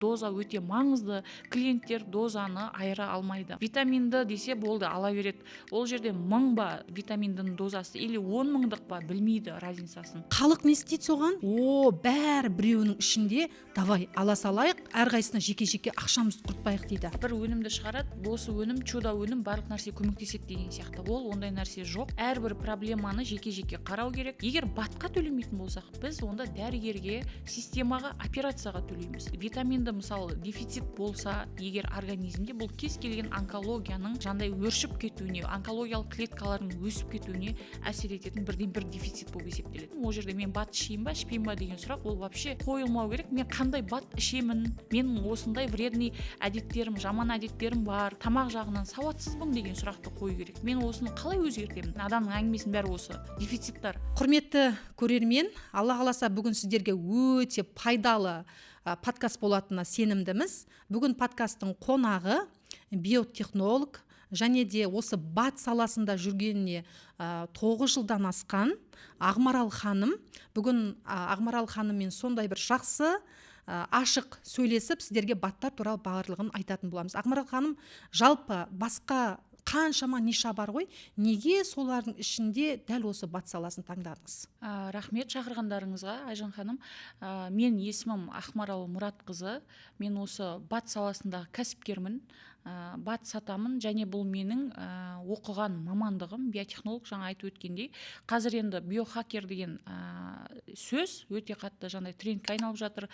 Доза өте маңызды. Клиенттер дозаны айыра алмайды. Витамин Д десе болды, ала береді. Ол жерде 1000 ба витаминдың дозасы или 10 000 ба білмейді разницасын. Халық не істейді соған? Бәрі біреуінің ішінде, давай ала салайық, әрқайсысына жеке-жеке ақшамызды құртпайық дейді. Бір өнімді шығарады, осы өнім чудо өнім, барлық нәрсе көмектеседі деген сияқты. Ол ондай нәрсе жоқ. Әрбір проблеманы жеке-жеке қарау керек. Егер батқа төлемейтін болсақ, біз онда дәрігерге, системаға, операцияға төлейміз. Витаминді мысалы дефицит болса, егер организмде, бұл кез келген онкологияның жандай өршіп кетуіне, онкологиялық клеткалардың өсіп кетуіне әсер ететін бірден бір дефицит болып есептеледі. Ол жерде мен бат ішейін ба, ішпеймін ба деген сұрақ ол вообще қойылмау керек. Мен қандай бат ішемін? Менің осындай вредный әдеттерім, жаман әдеттерім бар, тамақ жағынан сауатсызбын деген сұрақты қою керек. Мен осыны қалай өзгертемін? Адамның әңгімесінің бәрі осы дефициттар. Құрметті көрермен, Алла қаласа бүгін сіздерге өте пайдалы подкаст болатынына сенімдіміз. Бүгін подкасттың қонағы биотехнолог және де осы бат саласында жүргеніне 9 жылдан асқан Ақмарал ханым. Бүгін Ақмарал ханыммен сондай бір жақсы ашық сөйлесіп сіздерге баттар туралы барлығын айтатын боламыз. Ақмарал ханым, жалпы басқа қаншама ниша бар ғой, неге солардың ішінде дәл осы бат саласын таңдадыңыз? Рахмет шақырғандарыңызға, Айжан ханым. Мен есімім Ақмарал Мұратқызы. Мен осы бат саласындағы кәсіпкермін. Бат сатамын, және бұл менің оқыған мамандығым, биотехнолог. Жаңа айтып өткендей, қазір енді биохакер деген сөз өте қатты жаңағыдай трендке айналып жатыр.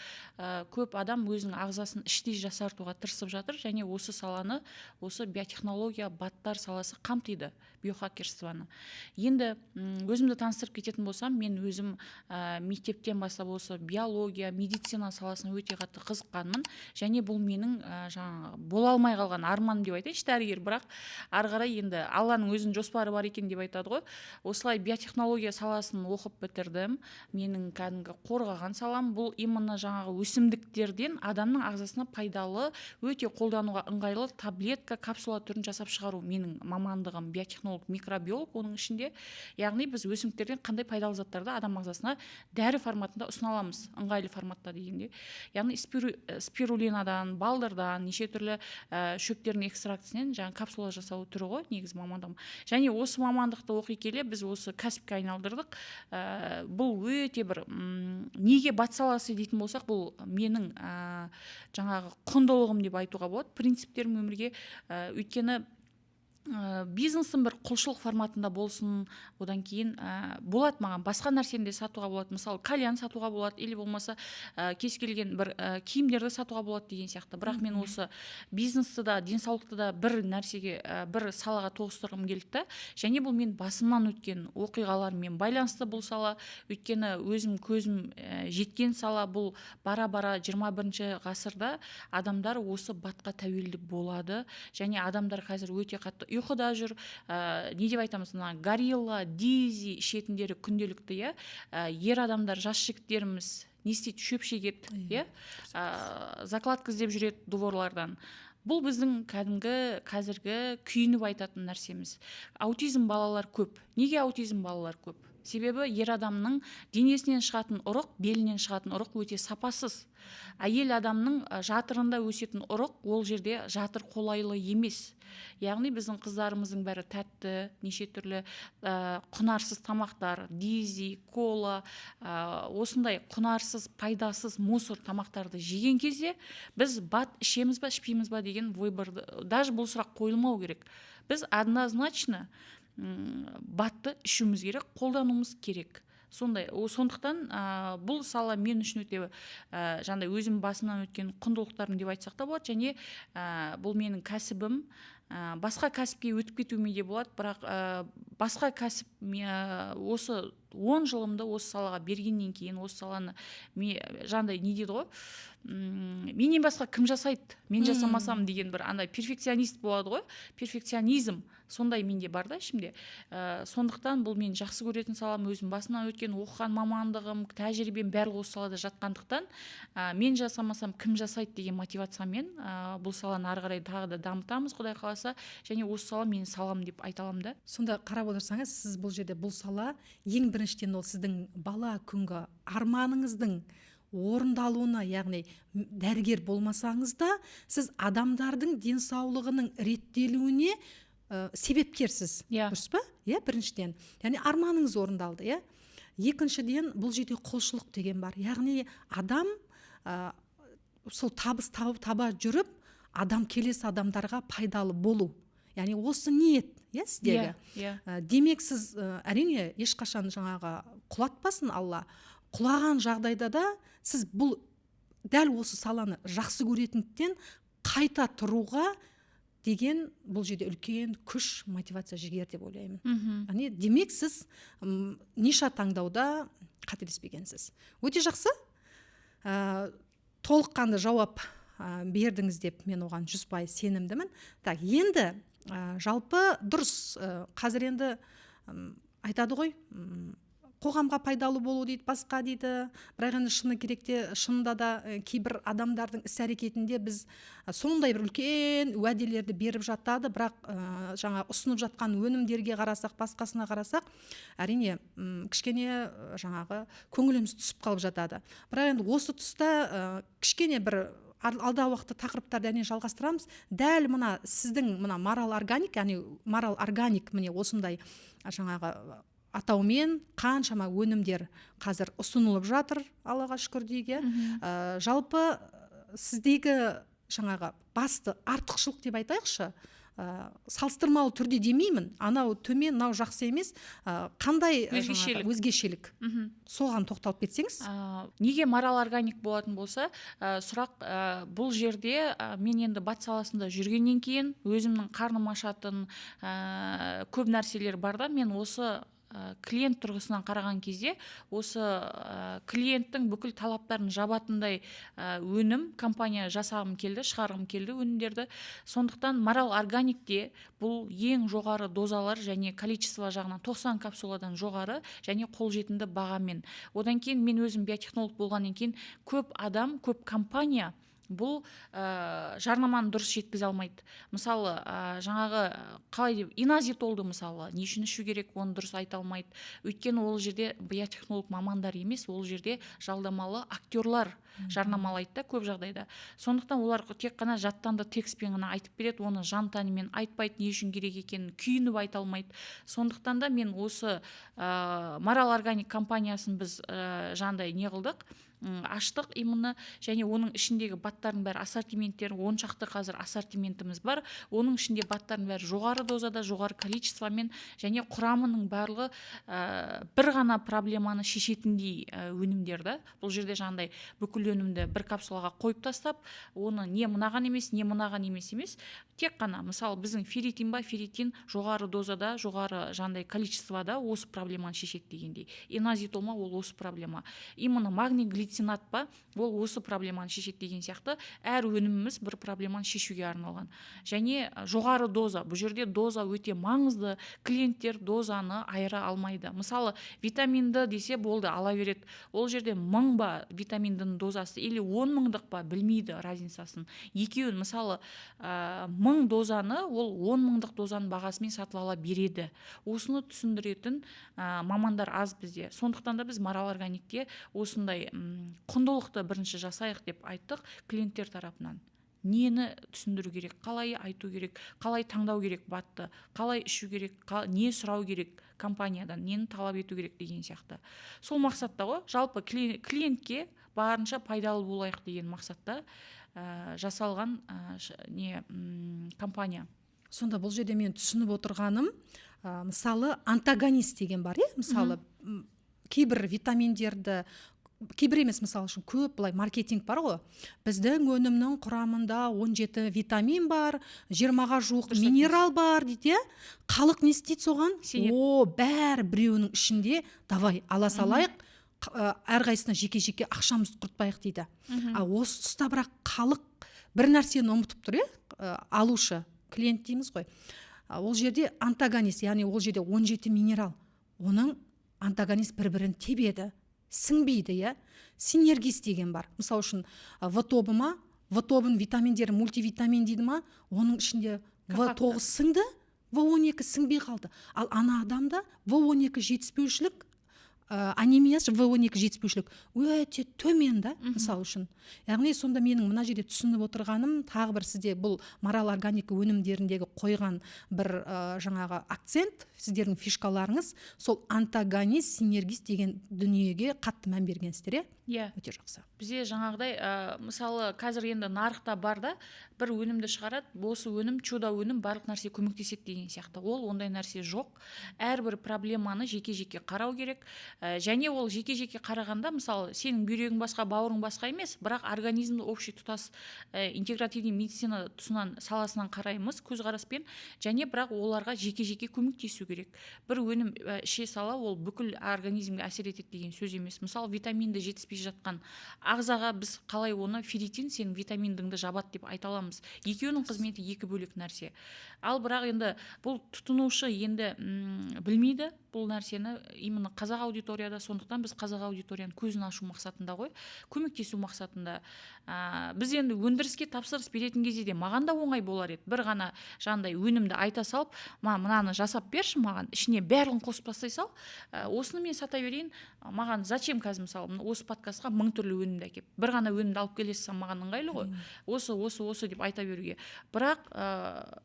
Көп адам өзінің ағзасын іштей жасартуға тырысып жатыр, және осы саланы, осы биотехнология, баттар саласы қамтиды, биохакерствоны. Енді өзімді таныстырып кететін болсам, мен өзім мектептен бастап осы биология, медицина саласына өте қатты қызыққанмын, және бұл менің жаңағы бола алмай қалған арман деп айтайыншы, дәрігер, бірақ ары қарай енді Алланың өзінің жоспары бар екен деп айтады ғой. Осылай биотехнология саласын оқып бітірдім. Менің кәдімгі қорғаған салам бұл именно жаңағы өсімдіктерден адамның ағзасына пайдалы, өте қолдануға ыңғайлы таблетка, капсула түрін жасап шығару менің мамандығым. Биотехнолог, микробиолог оның ішінде. Яғни біз өсімдіктерден қандай пайдалы заттарды адам ағзасына дәрі форматында ұсына аламыз, ыңғайлы форматта дегенде. Яғни спирулинадан, балдырдан, неше түрлі шөптердің экстрактісінен жаңа капсула жасау түрі ғой негізі мамандығым. Және осы мамандықты оқи келе біз осы кәсіпке айналдырдық. Бұл өте бір неге бат саласы дейтін болсақ, бұл менің жаңағы құндылығым деп айтуға болады, принциптерім өмірге. Өйткені бизнестің бір құлшылық форматында болсын, одан кейін болады маған басқа нәрсені де сатуға болады, мысалы кальян сатуға болады, или болмаса кез келген бір киімдерді сатуға болады деген сияқты. Бірақ мен осы бизнесті да, денсаулықты да бір нәрсеге, бір салаға тоғыстырғым келді. Және бұл мен басымнан өткен оқиғалармен байланысты бұл сала. Өйткені өзім көзім жеткен сала. Бұл бара-бара 21 ғасырда адамдар осы батқа тәуелді болады. Және адамдар қазір өте қатты ұйқыда жүр, не деп айтамыз, горилла, дизи ішетіндері күнделікті, ер адамдар, жас жігіттеріміз не істейді, шөп шегеді, закладка іздеп жүреді дворлардан. Бұл біздің қазіргі күйініп айтатын нәрсеміз. Аутизм балалар көп. Неге аутизм балалар көп? Себебі ер адамның денесінен шығатын ұрық, белінен шығатын ұрық өте сапасыз. Әйел адамның жатырында өсетін ұрық, ол жерде жатыр қолайлы емес. Яғни біздің қыздарымыздың бәрі тәтті, неше түрлі құнарсыз тамақтар, дизи, кола, осындай құнарсыз, пайдасыз мусор тамақтарды жеген кезде біз бат ішеміз ба, ішпейміз ба деген выборды, даже бұл сұрақ қойылмау керек. Біз однозначно батты ішуіміз керек, қолдануымыз керек. Сондықтан бұл сала мен үшін өте жаңағыдай өзім басымнан өткен құндылықтарым деп айтсақ та болады, және бұл менің кәсібім. Басқа кәсіпке өтіп кетуіме де болады, бірақ басқа кәсіп осы 10 жылымды осы салаға бергеннен кейін, осы саланы жаңағыдай не дейді ғой, менен басқа кім жасайды, мен жасамасам деген бір андай перфекционист болады ғой, перфекционизм сондай менде бар да ішімде. Сондықтан бұл мен жақсы көретін салам, өзім басымнан өткен оқыған мамандығым, тәжірибем барлығы осы салада жатқандықтан мен жасамасам кім жасайды деген мотивациямен бұл саланы ары қарай тағы да дамытамыз, Құдай қаласа, және осы сала менің салам деп айта аламын да. Сонда қарап отырсаңыз, сіз бұл жерде бұл сала ең біріншіден ол сіздің бала күнгі арманыңыздың орындалуына, яғни дәрігер болмасаңыз да сіз адамдардың денсаулығының реттелуіне себепкерсіз. Иә. Дұрыс па? Иә, біріншіден. Яғни арманыңыз орындалды, иә. Екіншіден, бұл жерде құлшылық деген бар. Яғни адам сол табыс таба жүріп, адам келесі адамдарға пайдалы болу. Яғни осы ниет, иә, сіздегі. Демек сіз әрине ешқашан жаңағы құлатпасын Алла. Құлаған жағдайда да сіз бұл дәл осы саланы жақсы көретіндіктен қайта тұруға деген бұл жерде үлкен күш, мотивация, жігер деп ойлаймын. Яғни демек сіз ниша таңдауда қателеспегенсіз. Өте жақсы. Толыққанды жауап бердіңіз деп мен оған 100% сенімдімін. Так, енді жалпы дұрыс. Қазір енді айтады ғой, қоғамға пайдалы болу дейді, басқа дейді. Бірақ енді шыны керекте, шынында да кейбір адамдардың іс-әрекетінде біз сондай бір үлкен уәделерді беріп жатады, бірақ жаңа ұсынып жатқан өнімдерге қарасақ, басқасына қарасақ, әрине кішкене жаңағы көңіліміз түсіп қалып жатады. Бірақ енді осы тұста кішкене бір алдағы уақытта тақырыптарды әне жалғастырамыз. Дәл мына сіздің мына Марал Органик, яғни Марал Органик міне осындай жаңағы атаумен қаншама өнімдер қазір ұсынылып жатыр, Аллаға шүкір дейік. Жалпы сіздегі жаңағы басты артықшылық деп айтайықшы, салыстырмалы түрде демеймін, анау төмен, мынау жақсы емес, қандай өзгешелік. Соған тоқталып кетсеңіз. Неге Марал Органик болатын болса, сұрақ бұл жерде мен енді бат саласында жүргеннен кейін өзімнің қарным ашатын көп нәрселер бар да, мен осы клиент тұрғысынан қараған кезде осы клиенттің бүкіл талаптарын жабатындай өнім компания жасағым келді, шығарғым келді өнімдерді. Сондықтан Марал Органикте бұл ең жоғары дозалар және количество жағынан 90 капсуладан жоғары және қолжетімді бағамен. Одан кейін мен өзім биотехнолог болғаннан кейін көп адам, көп компания бұл жарнаманы дұрыс жеткізе алмайды. Мысалы, жаңағы қалай деп, иназитолды мысалы, не үшін ішу керек, оны дұрыс айта алмайды. Өйткені ол жерде биотехнолог мамандар емес, ол жерде жалдамалы актерлар жарнамалайды да көп жағдайда. Сондықтан олар тек қана жаттанды текстпен ғана айтып береді, оны жан тәнімен айтпайды, не үшін керек екенін күйініп айта алмайды. Сондықтан да мен осы Марал Органик компаниясын біз жандай не қылдық, аштық именно, және оның ішіндегі баттардың бәрі ассортименттері, 10 шақты қазір ассортиментіміз бар. Оның ішінде баттардың бәрі жоғары дозада, жоғары количествомен, және құрамының барлығы бір ғана проблеманы шешетіндей өнімдер да. Бұл жерде жаңағыдай бүкіл өнімді бір капсулаға қойып тастап, оны не мынаған емес, не мынаған емес, тек қана, мысалы, біздің ферритин ба, ферритин жоғары дозада, жоғары жаңағыдай количествода осы проблеманы шешеді дегендей. Иназитол ма, ол осы проблема. Именно магний глицинат па, ол осы проблеманы шешеді деген сияқты. Әр өніміміз бір проблеманы шешуге арналған. Және жоғары доза, бұл жерде доза өте маңызды, клиенттер дозаны айыра алмайды. Мысалы, витаминді десе болды, ала береді. Ол жерде 1000 ба витаминдің дозасы, или 10 мыңдық па, білмейді разницасын. Екеуін, мысалы, 1000 дозаны, ол 10 мыңдық дозаның бағасымен сатып ала береді. Осыны түсіндіретін мамандар аз бізде. Сондықтан да біз Марал Органикте осындай құндылықты бірінші жасайық деп айттық клиенттер тарапынан. Нені түсіндіру керек, қалай айту керек, қалай таңдау керек батты, қалай ішу керек, не сұрау керек компаниядан, нені талап ету керек деген сияқты. Сол мақсатта ғой, жалпы клиентке барынша пайдалы болайық деген мақсатта жасалған компания. Сонда бұл жерде мен түсініп отырғаным, мысалы антагонист деген бар, мысалы кейбір витаминдерді, кейбір емес, мысалы үшін көп былай маркетинг бар ғой. Біздің өнімнің құрамында 17 витамин бар, 20-ға жуық минерал бар дейді. Халық не істейді соған? Бәрі біреуінің ішінде, давай ала салайық, әрқайсысына жеке-жеке ақшамызды құртпайық дейді. Осы тұста бірақ халық бір нәрсені ұмытып тұр, алушы, клиент дейміз ғой. Ол жерде антагонист, яғни ол жерде 17 минерал. Оның антагонист бір-бірін тебеді, сіңбейді, синергист деген бар. Мысалы үшін В тобы ма, В тобын витаминдері мультивитамин дейді ма, оның ішінде В9 сіңді, В12 сіңбей қалды. Ал ана адамда В12 жетіспеушілік анемиясы ВО2 жетіспеушілік өте төмен да, мысалы үшін. Яғни сонда менің мына жерде түсініп отырғаным, тағы бір сізде бұл марал органика өнімдеріндегі қойған бір жаңағы акцент, сіздердің фишкаларыңыз, сол антагонист, синергист деген дүниеге қатты мән бергенсіздер, иә. Өте жақсы. Бізде жаңағыдай мысалы қазір енді нарықта бар да, бір өнімді шығарады, осы өнім чудо өнім, барлық нәрсе көмектеседі деген сияқты. Ол ондай нәрсе жоқ. Әрбір проблеманы жеке-жеке қарау керек. Және ол жеке-жеке қарағанда, мысалы сенің бүйрегің басқа, бауырың басқа емес, бірақ организмді общий тұтас интегративный медицина тұсынан, саласынан қараймыз көзқараспен, және бірақ оларға жеке-жеке көмектесу керек. Бір өнім іше сала ол бүкіл организмге әсер етеді деген сөз емес. Мысалы витаминді жетіспей жатқан ағзаға біз қалай оны ферритин сенің витаминдіңді жабады деп айта аламыз. Екеуінің қызметі екі бөлек нәрсе. Ал бірақ енді бұл тұтынушы енді білмейді бұл нәрсені, именно қазақ аудиторияда, сондықтан біз қазақ аудиторияның көзін ашу мақсатында ғой, көмектесу мақсатында. Біз енді өндіріске тапсырыс беретін кезде де маған да оңай болар еді. Бір ғана жаңағыдай өнімді айта салып, мынаны жасап берші маған, ішіне бәрін қосып тастай сал, осыны мен сата берейін, маған зачем қазір мысалы осы подкастқа 1000 түрлі өнімді әкеп, бір ғана өнімді алып келесің, маған ыңғайлы ғой, осы деп айта беруге. Бірақ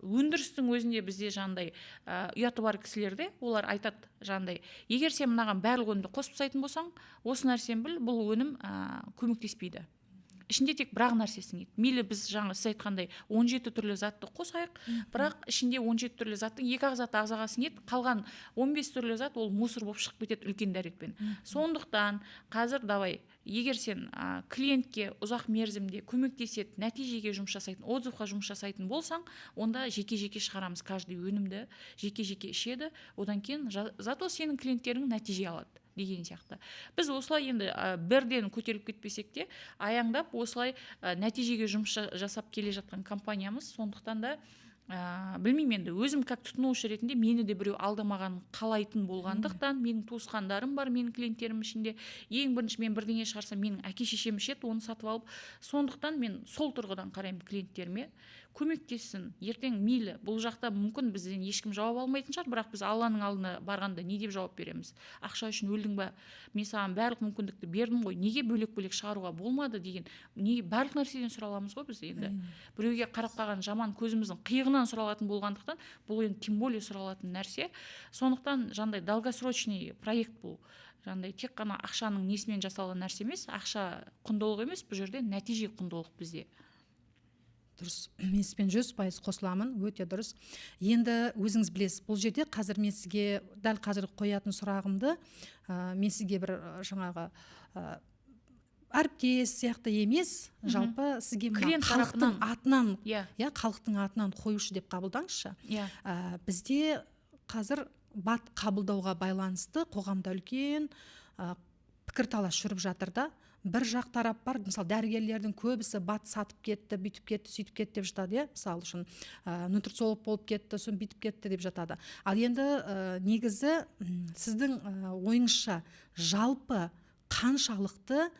өндірістің өзінде бізде жаңағыдай ұяты бар кісілерде олар айтады жаңағыдай, егер сен мынаған барлық өнімді қосып тастайтын болсаң, осы нәрсені біл, бұл өнім көмектеспейді. Ішінде тек бір нәрсе сіңеді. Мейлі біз жаңа сіз айтқандай 17 түрлі затты қосайық, бірақ ішінде 17 түрлі заттың 2-ақ заты ағзаға сіңеді, қалған 15 түрлі зат ол мусор болып шығып кетеді үлкен дәретпен. Сондықтан қазір давай, егер сен клиентке ұзақ мерзімде көмектеседі, нәтижеге жұмыс жасайтын, отзывқа жұмыс жасайтын болсаң, онда жеке-жеке шығарамыз, каждый өнімді жеке-жеке ішеді, одан кейін зато сенің клиенттерің нәтиже алады деген сияқты. Біз осылай енді бірден көтеріліп кетпесек те, аяңдап осылай нәтижеге жұмыс жасап келе жатқан компаниямыз. Сондықтан да білмеймін, енді өзім как тұтынушы ретінде мені де біреу алдамаған қалайтын болғандықтан, менің туысқандарым бар, менің клиенттерім ішінде. Ең бірінші мен бірдеңе шығарсам, менің әке-шешем ішеді, оны сатып алып. Сондықтан мен сол тұрғыдан қараймын клиенттеріме. Көмектессін, ертең мейлі, бұл жақта мүмкін бізден ешкім жауап алмайтын шығар, бірақ біз Алланың алдына барғанда не деп жауап береміз? Ақша үшін өлдің ба? Мен саған барлық мүмкіндікті бердім ғой, неге бөлек-бөлек шығаруға болмады деген, барлық нәрседен сұраламыз ғой біз енді. Біреуге қарап қалған жаман көзіміздің қиығынан сұралатын болғандықтан, бұл енді тем более сұралатын нәрсе. Сондықтан жандай долгосрочный проект бұл. Жандай тек қана ақшаның несімен жасалған нәрсе емес, ақша құндылық емес, бұл жерде нәтиже құндылық бізде. Дұрыс, мен сізбен 100% қосыламын, өте дұрыс. Енді өзіңіз білесіз, бұл жерде қазір мен сізге дәл қазір қоятын сұрағымды, мен сізге бір жаңағы әріптес сияқты емес, жалпы сізге халықтың атынан, халықтың атынан қоюшы деп қабылдаңызшы. Бізде қазір бат қабылдауға байланысты қоғамда үлкен пікірталас жүріп жатыр да. Бір жақ тарап бар, мысалы дәрігерлердің көбісі бат сатып кетті, бүйтіп кетті, сөйтіп кетті деп жатады, мысалы үшін нутрициолог болып кетті, сосын бүйтіп кетті деп жатады. Ал енді негізі сіздің ойыңызша жалпы қаншалықты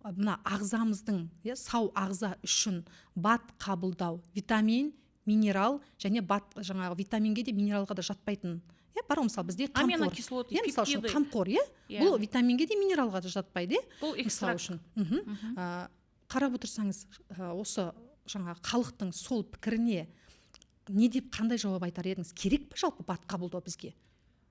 мына ағзамыздың, сау ағза үшін бат қабылдау, витамин, минерал және бат жаңағы витаминге де минералға да жатпайтын. Бар ғой, мысалы бізде қамқор. Аминокислоты, мысалы үшін қамқор, бұл витаминге де минералға да жатпайды. Бұл экстракт. Қарап отырсаңыз, осы жаңағы халықтың сол пікіріне не деп қандай жауап айтар едіңіз? Керек пе жалпы бат қабылдау бізге?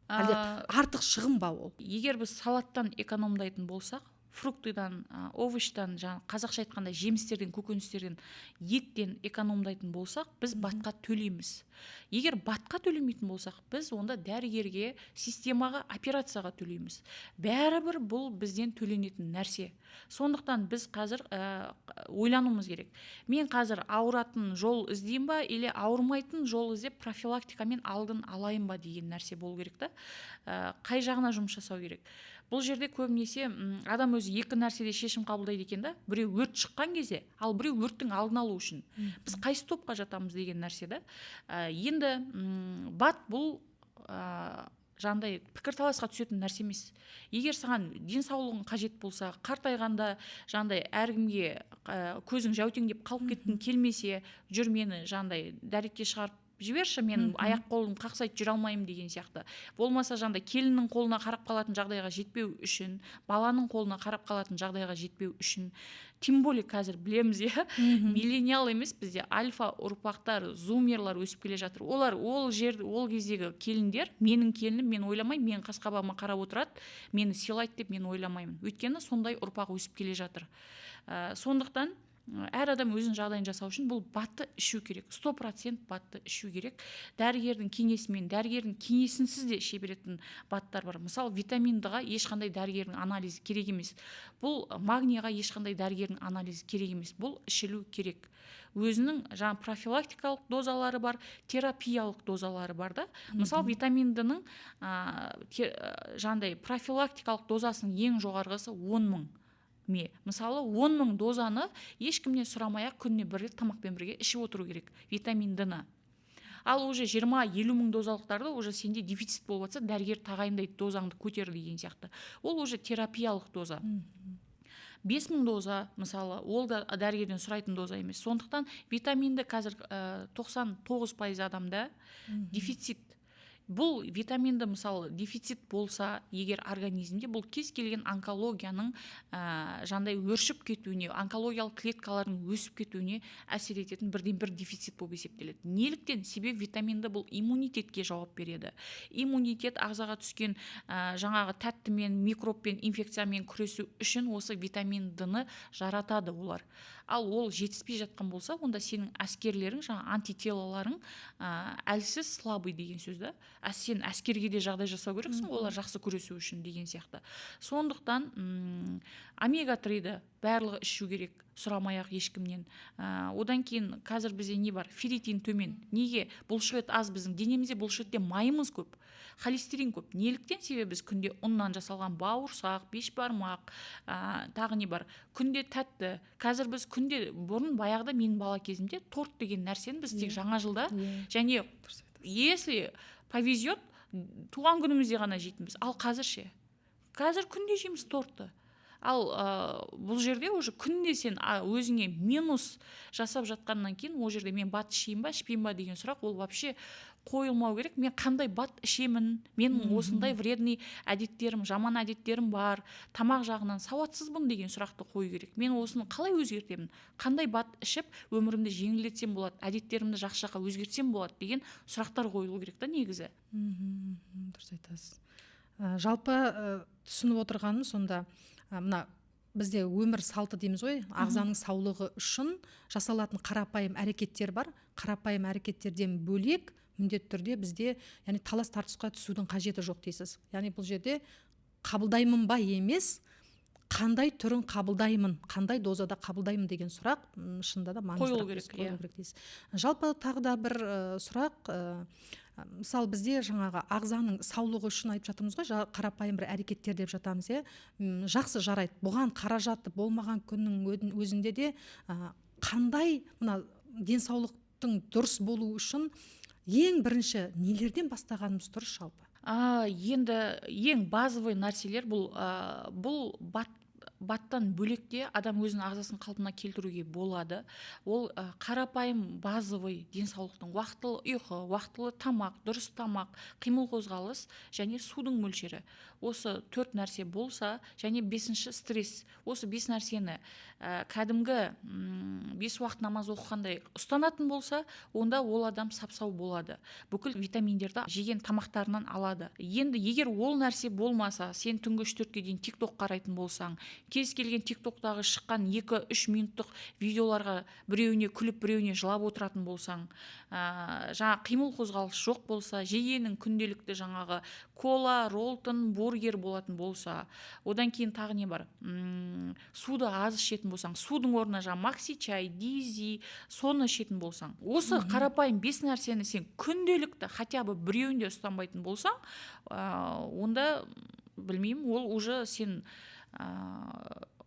Әлде артық шығын ба ол? Егер біз салаттан экономдайтын болсақ, фруктыдан, овощтан, қазақша айтқанда жемістерден, көкөністерден, еттен экономдайтын болсақ, біз батқа төлейміз. Егер батқа төлемейтін болсақ, біз онда дәрігерге, системаға, операцияға төлейміз. Бәрібір бұл бізден төленетін нәрсе. Сондықтан біз қазір ойлануымыз керек. Мен қазір ауыратын жол іздеймін ба, или ауырмайтын жол іздеп профилактикамен алдын алайын ба деген нәрсе болу керек та. Қай жағына жұмыс жасау керек? Бұл жерде көбінесе адам өзі екі нәрседе шешім қабылдайды екен да. Біреу өрт шыққан кезде, ал біреу өрттің алдын алу үшін. Біз қайсы топқа жатамыз деген нәрсе да. Енді бат бұл жандай пікірталасқа түсетін нәрсе емес. Егер саған денсаулығың қажет болса, қартайғанда жандай әркімге көзің жәутеңдеп қалып кеткің келмесе, жүр мені жандай дәретке шығарып жіберші, мен аяқ қолым қақсайды жүре алмаймын деген сияқты. Болмаса жаңағыдай келіннің қолына қарап қалатын жағдайға жетпеу үшін, баланың қолына қарап қалатын жағдайға жетпеу үшін, тем более қазір білеміз миллениал емес, бізде альфа ұрпақтар, зумерлар өсіп келе жатыр. Олар ол кездегі келіндер, менің келінім, мен ойламаймын, менің қас-қабағыма қарап отырады, мені сыйлайды деп мен ойламаймын. Өйткені сондай ұрпақ өсіп келе жатыр. Сондықтан әр адам өзінің жағдайын жасау үшін бұл батты ішу керек, 100% батты ішу керек. Дәрігердің кеңесімен, дәрігердің кеңесінсіз де іше беретін баттар бар. Мысалы, витаминдыға ешқандай дәрігердің анализі керек емес. Бұл магнийға ешқандай дәрігердің анализі керек емес. Бұл ішілу керек. Өзінің жаңа профилактикалық дозалары бар, терапиялық дозалары бар да. Мысалы, витаминдінің жаңағыдай профилактикалық дозасының ең жоғарғысы 10 000. Мысалы 10 000 дозаны ешкімнен сұрамай-ақ күніне бір рет тамақпен бірге ішіп отыру керек витаминдыны. Ал уже 20-50 000 дозалықтарды уже сенде дефицит болып жатса, дәрігер тағайындайды, дозаңды көтер деген сияқты. Ол уже терапиялық доза. 5000 доза, мысалы, ол да дәрігерден сұрайтын доза емес. Сондықтан витаминді қазір 99% адамда дефицит. Бұл витаминді, мысалы, дефицит болса, егер организмде, бұл кез келген онкологияның жандай өршіп кетуіне, онкологиялық клеткалардың өсіп кетуіне әсер ететін бірден бір дефицит болып есептеледі. Неліктен? Себебі витаминді бұл иммунитетке жауап береді. Иммунитет ағзаға түскен жаңағы тәттімен, микробпен, инфекциямен күресу үшін осы витаминдіні жаратады олар. Ал ол жетіспей жатқан болса, онда сенің әскерлерің, жаңа антителаларың әлсіз, слабый деген сөз да. Сен әскерге де жағдай жасау керексің, олар жақсы күресу үшін деген сияқты. Сондықтан омега-3-ді барлығы ішу керек, сұрамай-ақ ешкімнен. Одан кейін қазір бізде не бар? Ферритин төмен. Неге? Бұлшық ет аз, біздің денемізде бұлшық етте майымыз көп, холестерин көп. Неліктен? Себебі біз күнде ұннан жасалған бауырсақ, бешбармақ, тағы не бар? Күнде тәтті. Қазір біз күнде, бұрын баяғыда менің бала кезімде торт деген нәрсені біз тек жаңа жылда және если повезет, туған күнімізде ғана жейтінбіз. Ал қазір ше? Қазір күнде жейміз тортты. Ал бұл жерде уже күнде сен өзіңе минус жасап жатқаннан кейін, ол жерде мен бат ішейін ба, ішпеймін ба деген сұрақ, ол вообще қойылмау керек. Мен қандай бат ішемін, менің осындай вредный әдеттерім, жаман әдеттерім бар, тамақ жағынан сауатсызбын деген сұрақты қою керек. Мен осыны қалай өзгертемін, қандай бат ішіп өмірімді жеңілдетсем болады, әдеттерімді жақсы жаққа өзгертсем болады деген сұрақтар қойылу керек та негізі. Дұрыс айтасыз. Жалпы түсініп отырғаным сонда, мына бізде өмір салты дейміз ғой, ағзаның саулығы үшін жасалатын қарапайым әрекеттер бар. Қарапайым әрекеттерден бөлек міндетті түрде бізде, яғни талас тартысқа түсудің қажеті жоқ дейсіз. Яғни бұл жерде қабылдаймын ба емес, қандай түрін қабылдаймын, қандай дозада қабылдаймын деген сұрақ шынында да маңызды керек дейсіз. Жалпы тағы да бір сұрақ, мысалы бізде жаңағы ағзаның саулығы үшін айтып жатырмыз ғой, қарапайым бір әрекеттер деп жатамыз, жақсы жарайды. Бұған қаражаты болмаған күннің өзінде де қандай мына денсаулықтың дұрыс болу үшін ең бірінші нелерден бастағанымыз дұрыс жалпы? Енді ең базовый нәрселер бұл баттан бөлекте адам өзінің ағзасын қалпына келтіруге болады. Ол қарапайым базовый денсаулықтың уақытылы ұйқы, уақытылы тамақ, дұрыс тамақ, қимыл қозғалыс және судың мөлшері. Осы 4 нәрсе болса, және 5-ші стресс. Осы 5 нәрсені кәдімгі 5 уақыт намаз оқығандай ұстанатын болса, онда ол адам сапсау болады. Бүкіл витаминдерді жеген тамақтарынан алады. Енді егер ол нәрсе болмаса, сен түнгі 3-4-ке дейін TikTok қарайтын болсаң, кез келген TikTok'тағы шыққан 2-3 минуттық видеоларға біреуіне күліп, біреуіне жылап отыратын болсаң, жаңа қимыл қозғалыс жоқ болса, жегенің күнделікті жаңағы кола, роллтон, бургер болатын болса, одан кейін тағы не бар? Суды аз ішетін болсаң, судың орнына жаңа макси чай, дизи, соны ішетін болсаң, осы қарапайым 5 нәрсені сен күнделікті хотя бы біреуінде ұстанбайтын болсаң, онда білмеймін, ол уже сен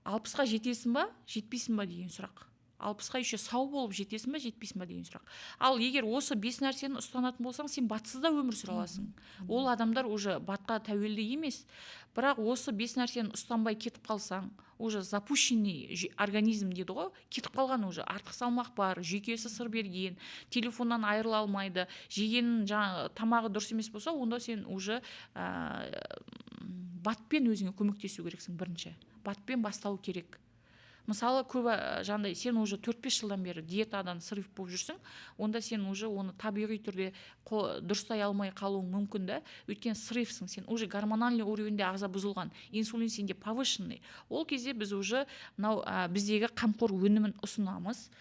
60-ға жетесің ба, жетпейсің ба деген сұрақ. 60-қа еще сау болып жетесің ба жетпейсің ба деген сұрақ. Ал егер осы 5 нәрсені ұстанатын болсаң, сен батсыз да өмір сүре аласың. Ол адамдар уже батқа тәуелді емес. Бірақ осы 5 нәрсені ұстанбай кетіп қалсаң, уже запущенный организм дейді ғой, кетіп қалған, уже артық салмақ бар, жүйкесі сыр берген, телефоннан айырыла алмайды, жегеннің тамағы дұрыс емес болса, онда сен уже батпен өзіңе көмектесу керексің. Бірінші батпен бастау керек. Мысалы, көбі жандай, сен уже 4-5 жылдан бері диетадан сырып болып жүрсің, онда сен уже оны табиғи түрде дұрыстай алмай қалуың мүмкін да, өйткені сырыпсың, сен уже гормональный уровеньде ағза бұзылған, инсулин сенде повышенный. Ол кезде біз уже біздегі қамқор өнімін ұсынамыз.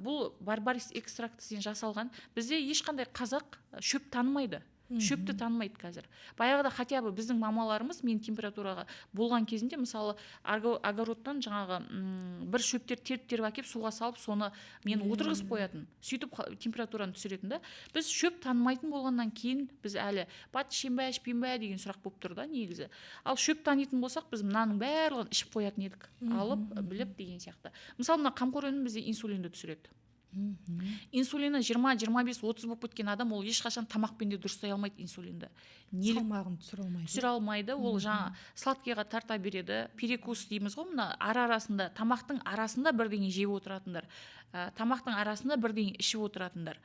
Бұл барбарис экстрактісінен жасалған. Бізде ешқандай қазақ шөп танымайды. Шөпті танымайды қазір. Баяғыда хотя бы біздің мамаларымыз мен температураға болған кезінде, мысалы, огородтан жаңағы бір шөптер теріп әкеп суға салып, соны мен отырғызып қоятын. Сөйтіп температураны түсіретін да. Біз шөп танымайтын болғаннан кейін біз әлі бат ішем бе, ішпеймін бе деген сұрақ болып тұр да негізі. Ал шөп танитын болсақ, біз мынаның барлығын ішіп қоятын едік. Алып, біліп деген сияқты. Мысалы, мына қамқор өнім бізде инсулинді түсіреді. Инсулині 20-25-30 болып кеткен адам, ол ешқашан тамақпен де дұрыстай алмайды инсулинді. Салмағын түсіре алмайды. Ол жаңа сладкийға тарта береді. Перекус дейміз ғой, мына арасында, тамақтың арасында бірдеңе жеп отыратындар, тамақтың арасында бірдеңе ішіп отыратындар.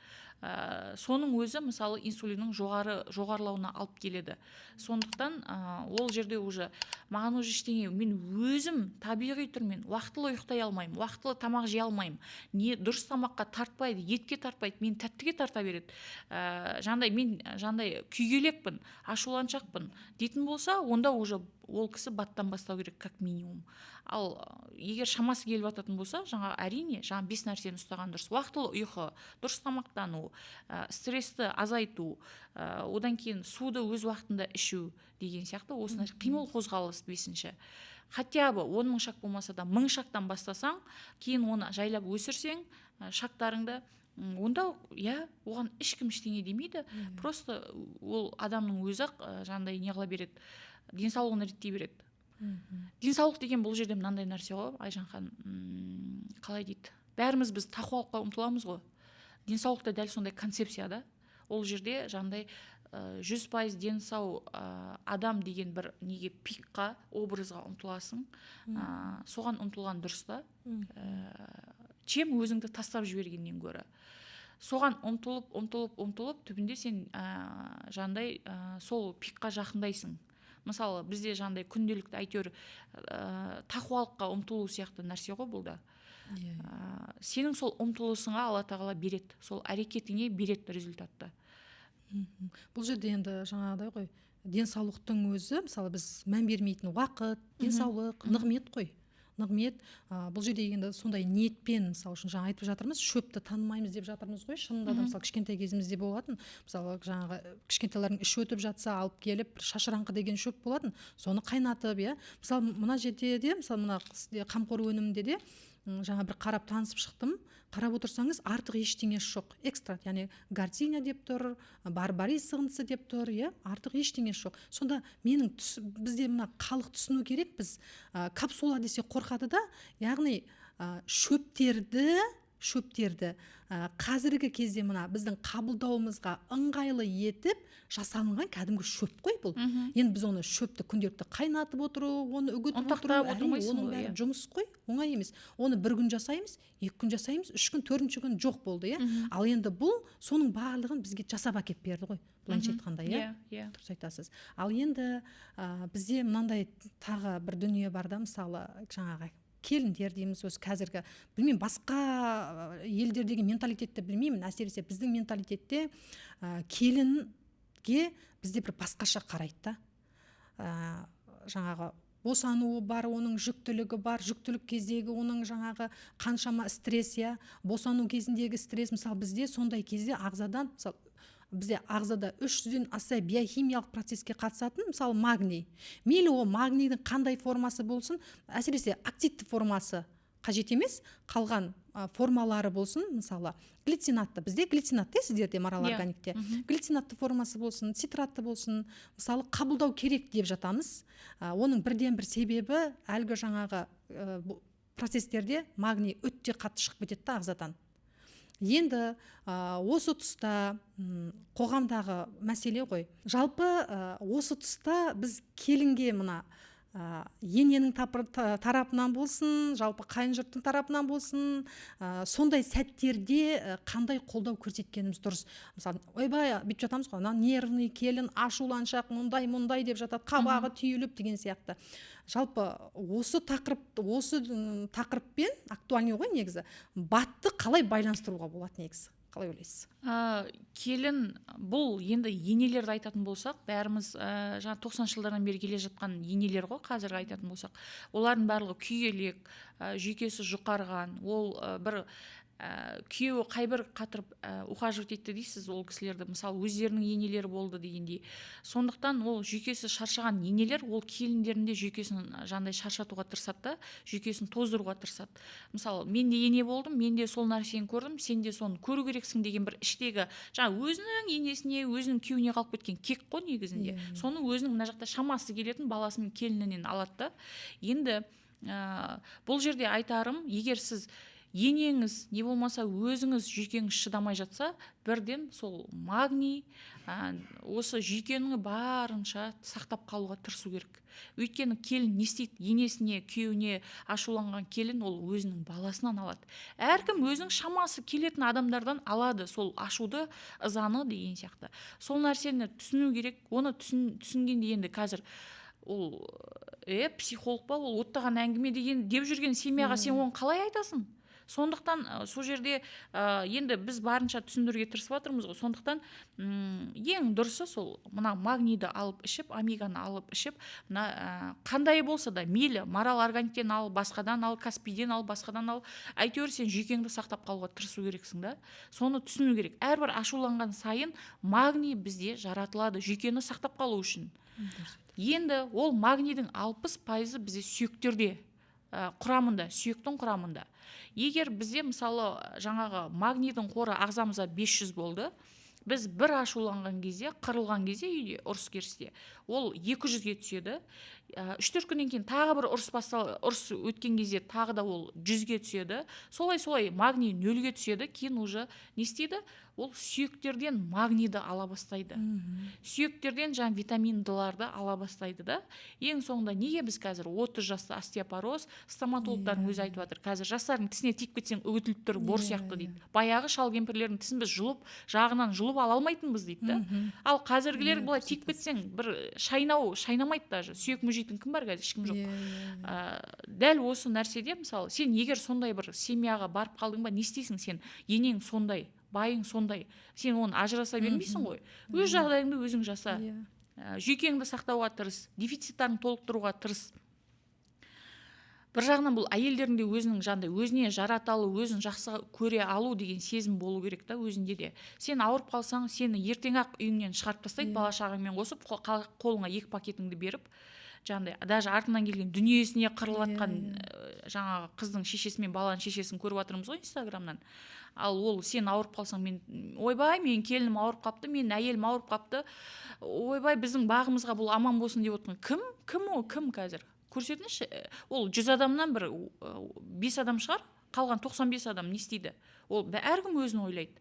Соның өзі мысалы инсулиннің жоғарылауына алып келеді. Сондықтан ол жерде уже маған уже ештеңе, мен өзім табиғи түрмен уақытылы ұйықтай алмаймын, уақытылы тамақ жей алмаймын. Не дұрыс тамаққа тартпайды, етке тартпайды, мен тәттіге тарта береді. Мен күйгелекпін, ашуланшақпын дейтін болса, онда уже ол кісі баттан бастау керек как минимум. Ал егер шамасы келіп жататын болса, әрине 5 нәрсені ұстаған дұрыс. Уақытылы ұйқы, дұрыс тамақтану, стрессті азайту, одан кейін суды өз уақытында ішу деген сияқты осындай қимыл қозғалыс 5-ші. Хотя бы 10 000 шақ болмаса да 1000 шақтан бастасаң, кейін оны жайлап өсірсең, шақтарыңды, онда оған ешкім ештеңе демейді. Просто ол адамның өзі не қыла береді, денсаулығын реттей береді. Денсаулық деген бұл жерде мынандай нәрсе ғой, Айжан ханым, қалай дейді? Бәріміз біз тақуалыққа ұмтыламыз ғой. Денсаулық та дәл сондай концепция да. Ол жерде 100% денсау адам деген бір неге пикқа, образға ұмтыласың. Соған ұмтылған дұрыс та. Чем өзіңді тастап жібергеннен гөрі. Соған ұмтылып, түбінде сен сол пикқа жақындайсың. Мысалы, бізде күнделікті әйтеуір тақуалыққа ұмтылу сияқты нәрсе ғой бұл да. Сенің сол ұмтылысыңа Алла тағала береді, сол әрекетіңе береді результатты. Бұл жерде енді жаңағыдай ғой, денсаулықтың өзі, мысалы біз мән бермейтін уақыт, денсаулық, нығмет қой. Нығмет, бұл жерде енді сондай ниетпен, мысалы үшін жаңа айтып жатырмыз, шөпті танымаймыз деп жатырмыз ғой. Шынында да мысалы кішкентай кезімізде болатын, мысалы жаңағы кішкентайлардың іш өтіп жатса, алып келіп шашыраңқы деген шөп болатын, соны қайнатып, мысалы мына жерде де, мысалы мына қамқор өнімінде де жаңа бір қарап танысып шықтым. Қарап отырсаңыз артық ештеңе жоқ. Экстракт, яғни гардиния деп тұр, барбарис сығындысы деп тұр, артық ештеңе жоқ. Сонда бізде мына халық түсіну керек, біз капсула десе қорқады да, яғни шөптерді қазіргі кезде мына біздің қабылдауымызға ыңғайлы етіп жасалынған кәдімгі шөп қой бұл. Енді біз оны шөпті күнделікті қайнатып отыру, оны үгітіп отыру, оның бәрі жұмыс қой, оңай емес. Оны бір күн жасаймыз, 2 күн жасаймыз, 3 күн, 4-ші күн жоқ болды, Ал енді бұл соның барлығын бізге жасап әкеп берді ғой, былайша айтқанда, дұрыс айтасыз. Ал енді бізде мынандай тағы бір дүние бар да, мысалы жаңағы келіндер дейміз, өз қазіргі, білмеймін, басқа елдердегі менталитетті білмеймін, әсіресе біздің менталитетте келінге бізде бір басқаша қарайды да. Жаңағы босануы бар, оның жүктілігі бар, жүктілік кездегі оның жаңағы қаншама стресс, босану кезіндегі стресс, мысалы бізде сондай кезде ағзадан, мысалы бізде ағзада 300-ден аса биохимиялық процеске қатысатын, мысалы магний. Мейлі ол магнийдің қандай формасы болсын, әсіресе активті формасы қажет емес, қалған формалары болсын, мысалы глицинатты, бізде глицинатты сіздерде марал органикте, глицинатты формасы болсын, цитратты болсын, мысалы қабылдау керек деп жатамыз. Оның бірден бір себебі әлгі жаңағы процестерде магний өте қатты шығып кетеді да ағзадан. Енді осы тұста қоғамдағы мәселе ғой. Жалпы осы тұста біз келінге мына ененің тарапынан болсын, жалпы қайын жұрттың тарапынан болсын, сондай сәттерде қандай қолдау көрсеткеніміз дұрыс. Мысалы, ойбай бүйтіп жатамыз ғой, нервный келін, ашуланшақ, мұндай деп жатады, қабағы түйіліп деген сияқты. Жалпы осы тақырыппен актуальный ғой негізі. Батты қалай байланыстыруға болады негізі? Қалай ойлайсыз? Келін, бұл енді енелерді айтатын болсақ, бәріміз жаңа 90 жылдардан бері келе жатқан енелер ғой, қазіргі айтатын болсақ. Олардың барлығы күйелек, жүйкесі жұқарған, ол бір күйеуі қайбір қатырып ухаживать етті дейсіз ол кісілерді, мысалы өздерінің енелері болды дегендей. Сондықтан ол жүйкесі шаршаған енелер ол келіндерінде жүйкесін жандай шаршатуға тырысады да, жүйкесін тоздыруға тырысады. Мысалы, мен де ене болдым, мен де сол нәрсені көрдім, сен де соны көру керексің деген бір іштегі жаңа өзінің енесіне, өзінің күйеуіне қалып кеткен кек қой негізінде. Соны өзінің мына жақта шамасы келетін баласы мен келінінен алады да. Енді бұл жерде айтарым, егер сіз енеңіз не болмаса өзіңіз жүйкеңіз шыдамай жатса, бірден сол магний осы жүйкені барынша сақтап қалуға тырысу керек. Өйткені келін не істейді? Енесіне, күйеуіне ашуланған келін ол өзінің баласынан алады. Әркім өзінің шамасы келетін адамдардан алады сол ашуды, ызаны деген сияқты. Сол нәрсені түсіну керек. Оны түсінгенде енді қазір ол психолог па, ол оттаған әңгіме деген деп жүрген семьяға сен оны қалай айтасың? Сондықтан сол жерде енді біз барынша түсіндіруге тырысып жатырмыз ғой. Сондықтан ең дұрысы сол мына магнийді алып ішіп, омеганы алып ішіп, мына қандай болса да мейлі марал органиктен ал, басқадан ал, каспийден ал, басқадан ал, әйтеуір сен жүйкеңді сақтап қалуға тырысу керексің да. Соны түсіну керек. Әрбір ашуланған сайын магний бізде жаратылады жүйкені сақтап қалу үшін. Енді ол магнийдің 60% бізде сүйектерде құрамында, сүйектің құрамында. Егер бізде мысалы жаңағы магнийдің қоры ағзамызда 500 болды, біз бір ашуланған кезде, қырылған кезде үйде ұрыс керісте, ол 200-ге түседі. 3-4 күннен кейін тағы бір ұрыс өткен кезде тағы да ол 100-ге түседі. Солай магний 0-ге түседі. Кейін уже не істейді? Ол сүйектерден магнийді ала бастайды. Сүйектерден жаңа витаминдыларды ала бастайды да. Ең соңында неге біз қазір 30 жаста остеопороз, стоматологтардың өзі айтып жатыр. Қазір жастардың тісіне тиіп кетсең үгітіліп тұр, бор сияқты дейді. Баяғы шал кемпірлердің тісін біз жағынан жұлып ала алмайтынбыз дейді да. Ал қазіргілер былай тиіп кетсең бір шайнамайды даже. Сүйек мүжейтін кім бар қазір? Ешкім жоқ. Дәл осы нәрседе мысалы сен егер сондай бір семьяға барып қалдың ба, не істейсің сен? Енең сондай, байың сондай, сен оны ажыраса бермейсің ғой. Өз жағдайыңды өзің жаса. Жүйкеңді сақтауға тырыс, дефициттарын толықтыруға тырыс. Бір жағынан бұл әйелдердің де өзінің жандай өзіне жараталы, өзін жақсы көре алу деген сезім болу керек та өзінде де. Сен ауырып қалсаң, сені ертең-ақ үйіңнен шығарып тастайды, бала шағаңмен қосып, қолыңа 2 пакетіңді беріп, жандай даже артынан келген дүниесіне қырылып жатқан жаңағы қыздың шешесі мен баланың шешесін көріп жатырмыз ғой Инстаграмнан. Ал ол сен ауырып қалсаң, ойбай, менің келінім ауырып қапты, менің әйелім ауырып қапты, ойбай, біздің бағымызға бұл аман болсын деп отырған кім қазір? Көрсетіңізші, ол 100 адамнан бір 5 адам шығар, қалған 95 адам не істейді? Ол әркім өзін ойлайды.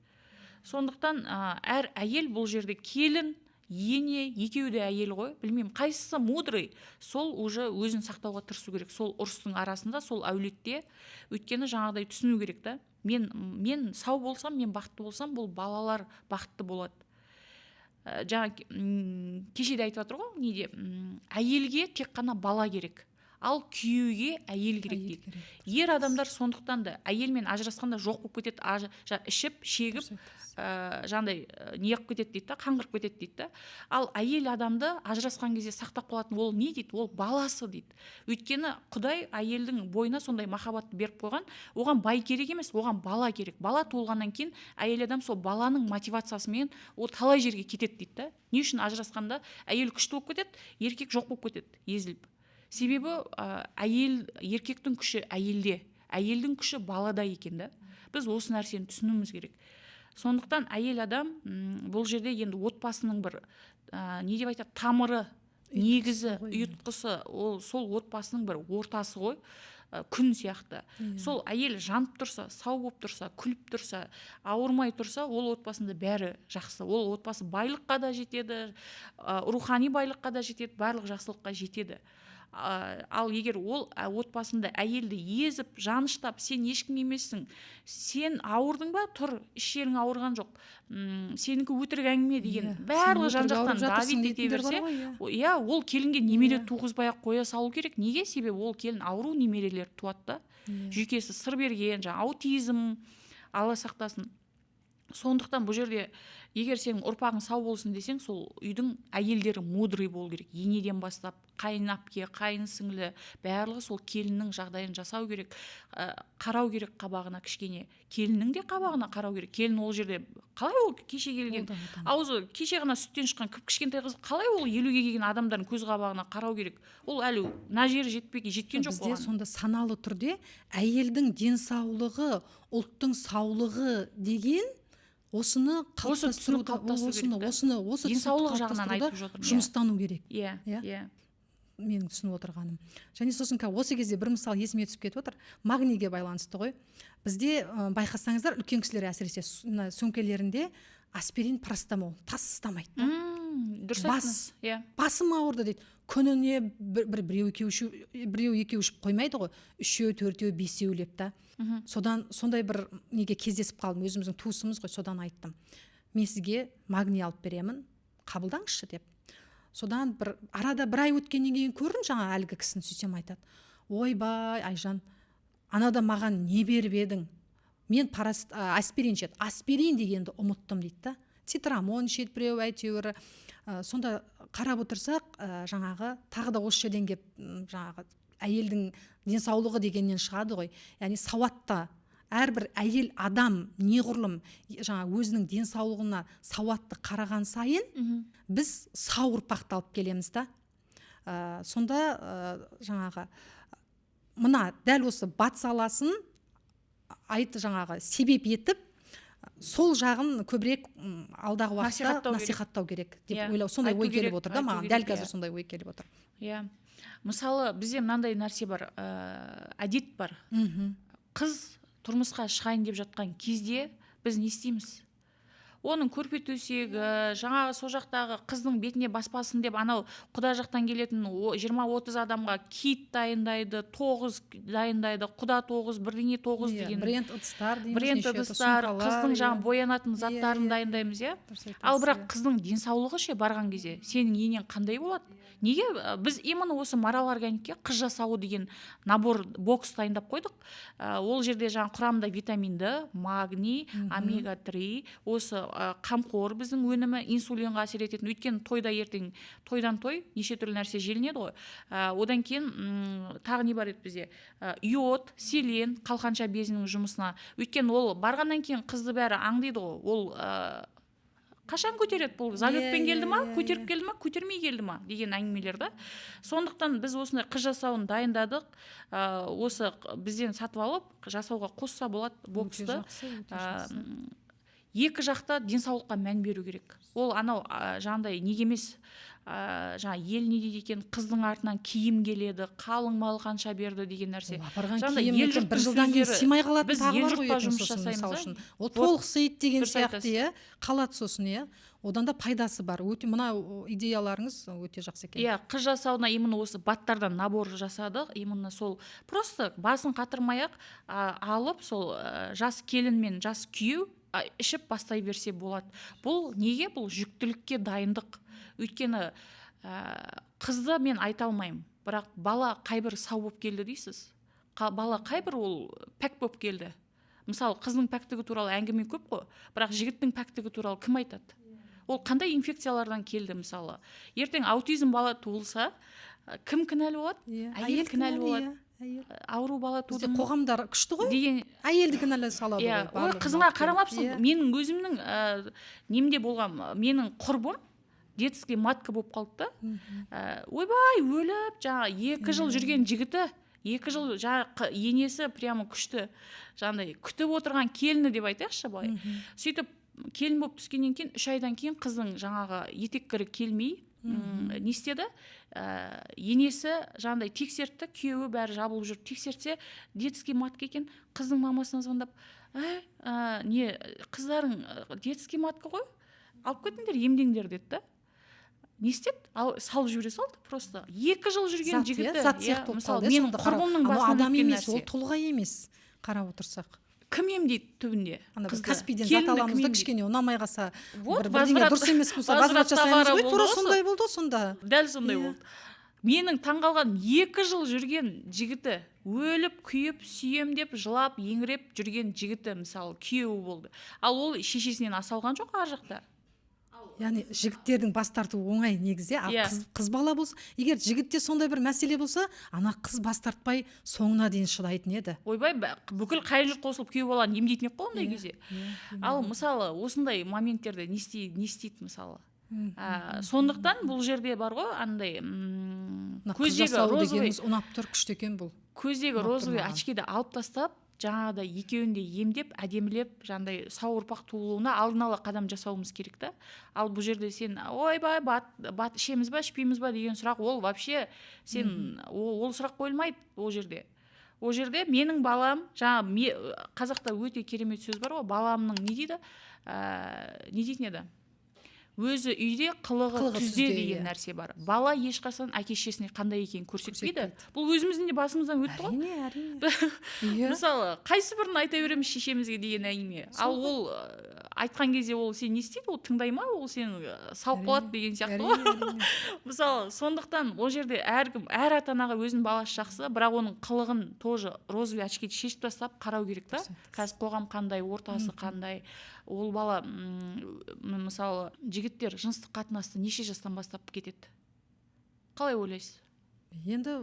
Сондықтан әр әйел бұл жерде келін, ене, екеуі де әйел ғой, білмеймін, қайсысы мудрый, сол уже өзін сақтауға тырысу керек. Сол ұрыстың арасында, сол әулетте, өйткені жаңағыдай түсіну керек та. Мен сау болсам, мен бақытты болсам, бұл балалар бақытты болады. Жаңа кешеде айтып жатыр ғой, неде әйелге тек қана бала керек, ал күйеуге әйел керек дейді. Ер адамдар сондықтан да әйелмен ажырасқанда жоқ болып кетеді, ішіп, шегіп, жандай не қылып кетеді дейді, қаңғырып кетеді дейді. Ал әйел адамды ажырасқан кезде сақтап қалатын ол не дейді? Ол баласы дейді. Өйткені Құдай әйелдің бойына сондай махаббатты беріп қойған, оған бай керек емес, оған бала керек. Бала туылғаннан кейін әйел адам сол баланың мотивациясымен ол талай жерге кетеді дейді. Не үшін ажырасқанда әйел күшті болып кетеді, еркек жоқ болып кетеді, езіліп. Себебі еркектің күші әйелде, әйелдің күші балада екен да. Біз осы нәрсені түсінуіміз керек. Сондықтан әйел адам бұл жерде енді отбасының бір не деп айтады, тамыры, негізі, ұйытқысы, ол сол отбасының бір ортасы ғой. күн сияқты. Сол әйел жанып тұрса, сау болып тұрса, күліп тұрса, ауырмай тұрса, ол отбасында бәрі жақсы. Ол отбасы байлыққа да жетеді, рухани байлыққа да жетеді, барлық жақсылыққа жетеді. Ал егер ол отбасында әйелді езіп, жаныштап, сен ешкім емессің, сен ауырдың ба, тұр, іш жерің ауырған жоқ, сенікі өтірік әңгіме деген барлығы жан-жақтан давит ете берсе, ол келінге немере туғызбай-ақ қоя салу керек. Неге? Себебі ол келін ауру немерелер туады да, жүйкесі сыр берген, аутизм, Алла сақтасын. Сондықтан бұл жерде егер сенің ұрпағың сау болсын десең, сол үйдің әйелдері мудрый болу керек. Енеден бастап қайын әпке, қайын сіңлі, барлығы сол келіннің жағдайын жасау керек, қарау керек қабағына кішкене. Келіннің де қабағына қарау керек. Келін ол жерде қалай ол кеше келген, аузы кеше ғана сүттен шыққан кішкентай қыз, қалай ол 50-ге келген адамдардың көз қабағына қарау керек? Ол әлі мына жері жеткен жоқ оған. Бізде сонда саналы түрде әйелдің денсаулығы, ұлттың саулығы деген осыны қалыптастыруда, осы денсаулық жағынан айтып жатырмын. Жұмыстану керек. Иә. Менің түсініп отырғаным. Және сосын осы кезде бір мысал есіме түсіп кетіп отыр. Магнийге байланысты ғой. Бізде байқасаңыздар, үлкен кісілер әсіресе сөмкелерінде аспирин, парацетамол тастамайды. Дұрыс айтыңыз. Басым ауырды дейді. Күніне біреу екеу ішіп қоймайды ғой. 3-еу, 4-еу, 5-еулеп та. Сондай бір неге кездесіп қалдым, өзіміздің туысымыз ғой, содан айттым. Мен сізге магний алып беремін, қабылдаңызшы деп. Содан арада бір ай өткеннен кейін көрдім жаңа әлгі кісіні, сөйтсем айтады. Ойбай, Айжан, анада маған не беріп едің? Мен аспирин ішеді. Аспирин дегенді ұмыттым дейді. Цитрамон ішеді біреу, әйтеуір. Сонда қарап отырсақ, жаңағы тағы да осы жерден кеп жаңағы әйелдің денсаулығы дегеннен шығады ғой. Яғни сауатты, әрбір әйел адам неғұрлым жаңа өзінің денсаулығына сауатты қараған сайын біз сау ұрпақты алып келеміз да. Сонда жаңағы мына дәл осы батыс саласын жаңағы себеп етіп, сол жағын көбірек алдағы уақытта насихаттау керек деп ойлау, сондай ой келіп отыр да маған. Дәл қазір сондай ой келіп отыр. Мысалы, бізде мынандай нәрсе бар, әдет бар. Қыз тұрмысқа шығайын деп жатқан кезде біз не істейміз? Оның көрпе төсегі, жаңағы сол жақтағы қыздың бетіне баспасын деп анау құда жақтан келетін 20-30 адамға кит дайындайды, тоғыз дайындайды, құда тоғыз, бірдеңе тоғыз деген. Бренд ыдыстар дейміз. Бренд ыдыстар, қыздың жаңа боянатын заттарын дайындаймыз, иә. Ал бірақ қыздың денсаулығы ше барған кезде сенің енең қандай болады? Неге біз именно осы Марал органикке қыз жасауы деген набор бокс дайындап қойдық. Ол жерде жаңа құрамында витаминді, магний, омега-3, осы қамқор біздің өнімі, инсулинға әсер ететін. Өйткені тойдан неше түрлі нәрсе желінеді ғой. Одан кейін тағы не бар еді бізде? Йод, селен, қалқанша безінің жұмысына. Өйткені ол барғаннан кейін қызды бәрі аңдиды ғой. Ол қашан көтереді? Бұл залетпен келді ма, көтеріп келді ма, көтермей келді ма деген әңгімелерді. Сондықтан біз осындай қыз жасауын дайындадық. Осы бізден сатып алып, жасауға қосса болады боксты. Екі жақта денсаулыққа мән беру керек. Ол анау жаңағыдай неге емес, жаңа ел не дейді екен, қыздың артынан киім келеді, қалың мал қанша берді деген нәрсе. Ел бір жылдан кейін сыймай қалатын тағы бар ғой етін. Ол толықсиды деген сияқты қалады сосын, одан да пайдасы бар. Мына идеяларыңыз өте жақсы екен. Қыз жасауына именно осы баттардан набор жасадық. Именно сол просто басын қатырмай-ақ алып, сол жас келін мен жас күйеу ішіп бастай берсе болады. Бұл неге? Бұл жүктілікке дайындық. Өйткені қызды мен айта алмаймын, бірақ бала қайбір сау болып келді дейсіз. Бала қайбір ол пәк болып келді. Мысалы, қыздың пәктігі туралы әңгіме көп қой, бірақ жігіттің пәктігі туралы кім айтады? Ол қандай инфекциялардан келді мысалы? Ертең аутизм бала туылса, кім кінәлі болады? Әйел кінәлі болады. Ауру бала тудың. Қоғамдар күшті ғой деген әйелді кінәлі салады ғой. Қызыңа қарамапсың. Менің өзімнің немде болған, менің құрбым детский матка болып қалды да. Ойбай, өліп, жаңа 2 жыл жүрген жігіті, 2 жыл жаңа енесі прямо күшті, жаңағыдай күтіп отырған келіні деп айтайықшы былай. Сөйтіп келін болып түскеннен кейін 3 айдан кейін қыздың жаңағы етек кірі келмей, не істеді, енесі жаңағыдай тексертті, күйеуі бәрі жабылып жүріп тексертсе, детский матка екен. Қыздың мамасына звондап, не қыздарың детский матка ғой, алып кетіңдер, емдеңдер деді да. Не істеді? Салып жібере салды просто. 2 жыл жүрген жігіті, мысалы менің құрбымның басынан адам өткен емес, ол нәрсе. тұлға емес, қарап отырсақ. Кім емдейді түбінде? Біз Каспийден зат аламыз да, кішкене ұнамай қалса, бірдеңе дұрыс емес болса, возврат возврат жасаймыз ғой, болды тура ғой, сондай болды сонда. Дәл сондай болды. Менің таңғалған 2 жыл жүрген жігіті, өліп, күйіп, сүйем деп, жылап, еңіреп жүрген жігіті, мысалы, күйеуі болды. Ал ол шешесінен аса алған жоқ ар жақта. Яғни жігіттердің бас тартуы оңай негізде, ал қыз бала болса, егер жігітте сондай бір мәселе болса, ана қыз бас тартпай соңына дейін шыдайтын еді. Ойбай, бүкіл қайын жұрт қосылып күйеу баланы емдейтін еді ғой ондай кезде. Ал мысалы осындай моменттерде не істейді мысалы? Сондықтан бұл жерде бар ғой, андай көздегі розовый ұнап тұр, күшті екен бұл. Көздегі розовый очкиді алып тастап, жаңағыдай екеуін де емдеп, әдемілеп, жаңағыдай сау ұрпақ туылуына алдын ала қадам жасауымыз керек та. Ал бұл жерде сен ойбай, бат ішеміз ба, ішпейміз ба деген сұрақ, ол вообще сен ол сұрақ қойылмайды ол жерде. Ол жерде менің балам, жаңа қазақта өте керемет сөз бар ғой, баламның не дейді? Не дейтін еді? Өзі үйде, қылығы түзде деген нәрсе бар. Бала ешқашан әке-шешесіне қандай екенін көрсетпейді. Бұл өзіміздің де басымыздан өтті ғой. Әрине. Мысалы, қайсы бірін айта береміз шешемізге деген әңгіме. Ал ол айтқан кезде ол сен не істейді? Ол тыңдай ма? Ол сен салып қалады деген сияқты ғой. Мысалы, сондықтан ол жерде әркім, әр ата-анаға өзінің баласы жақсы, бірақ оның қылығын тоже розовый очкиді шешіп тастап қарау керек та. Қазір қоғам қандай, ортасы қандай. Ол бала, мысалы, жігіттер жыныстық қатынасты неше жастан бастап кетеді? Қалай ойлайсыз? Енді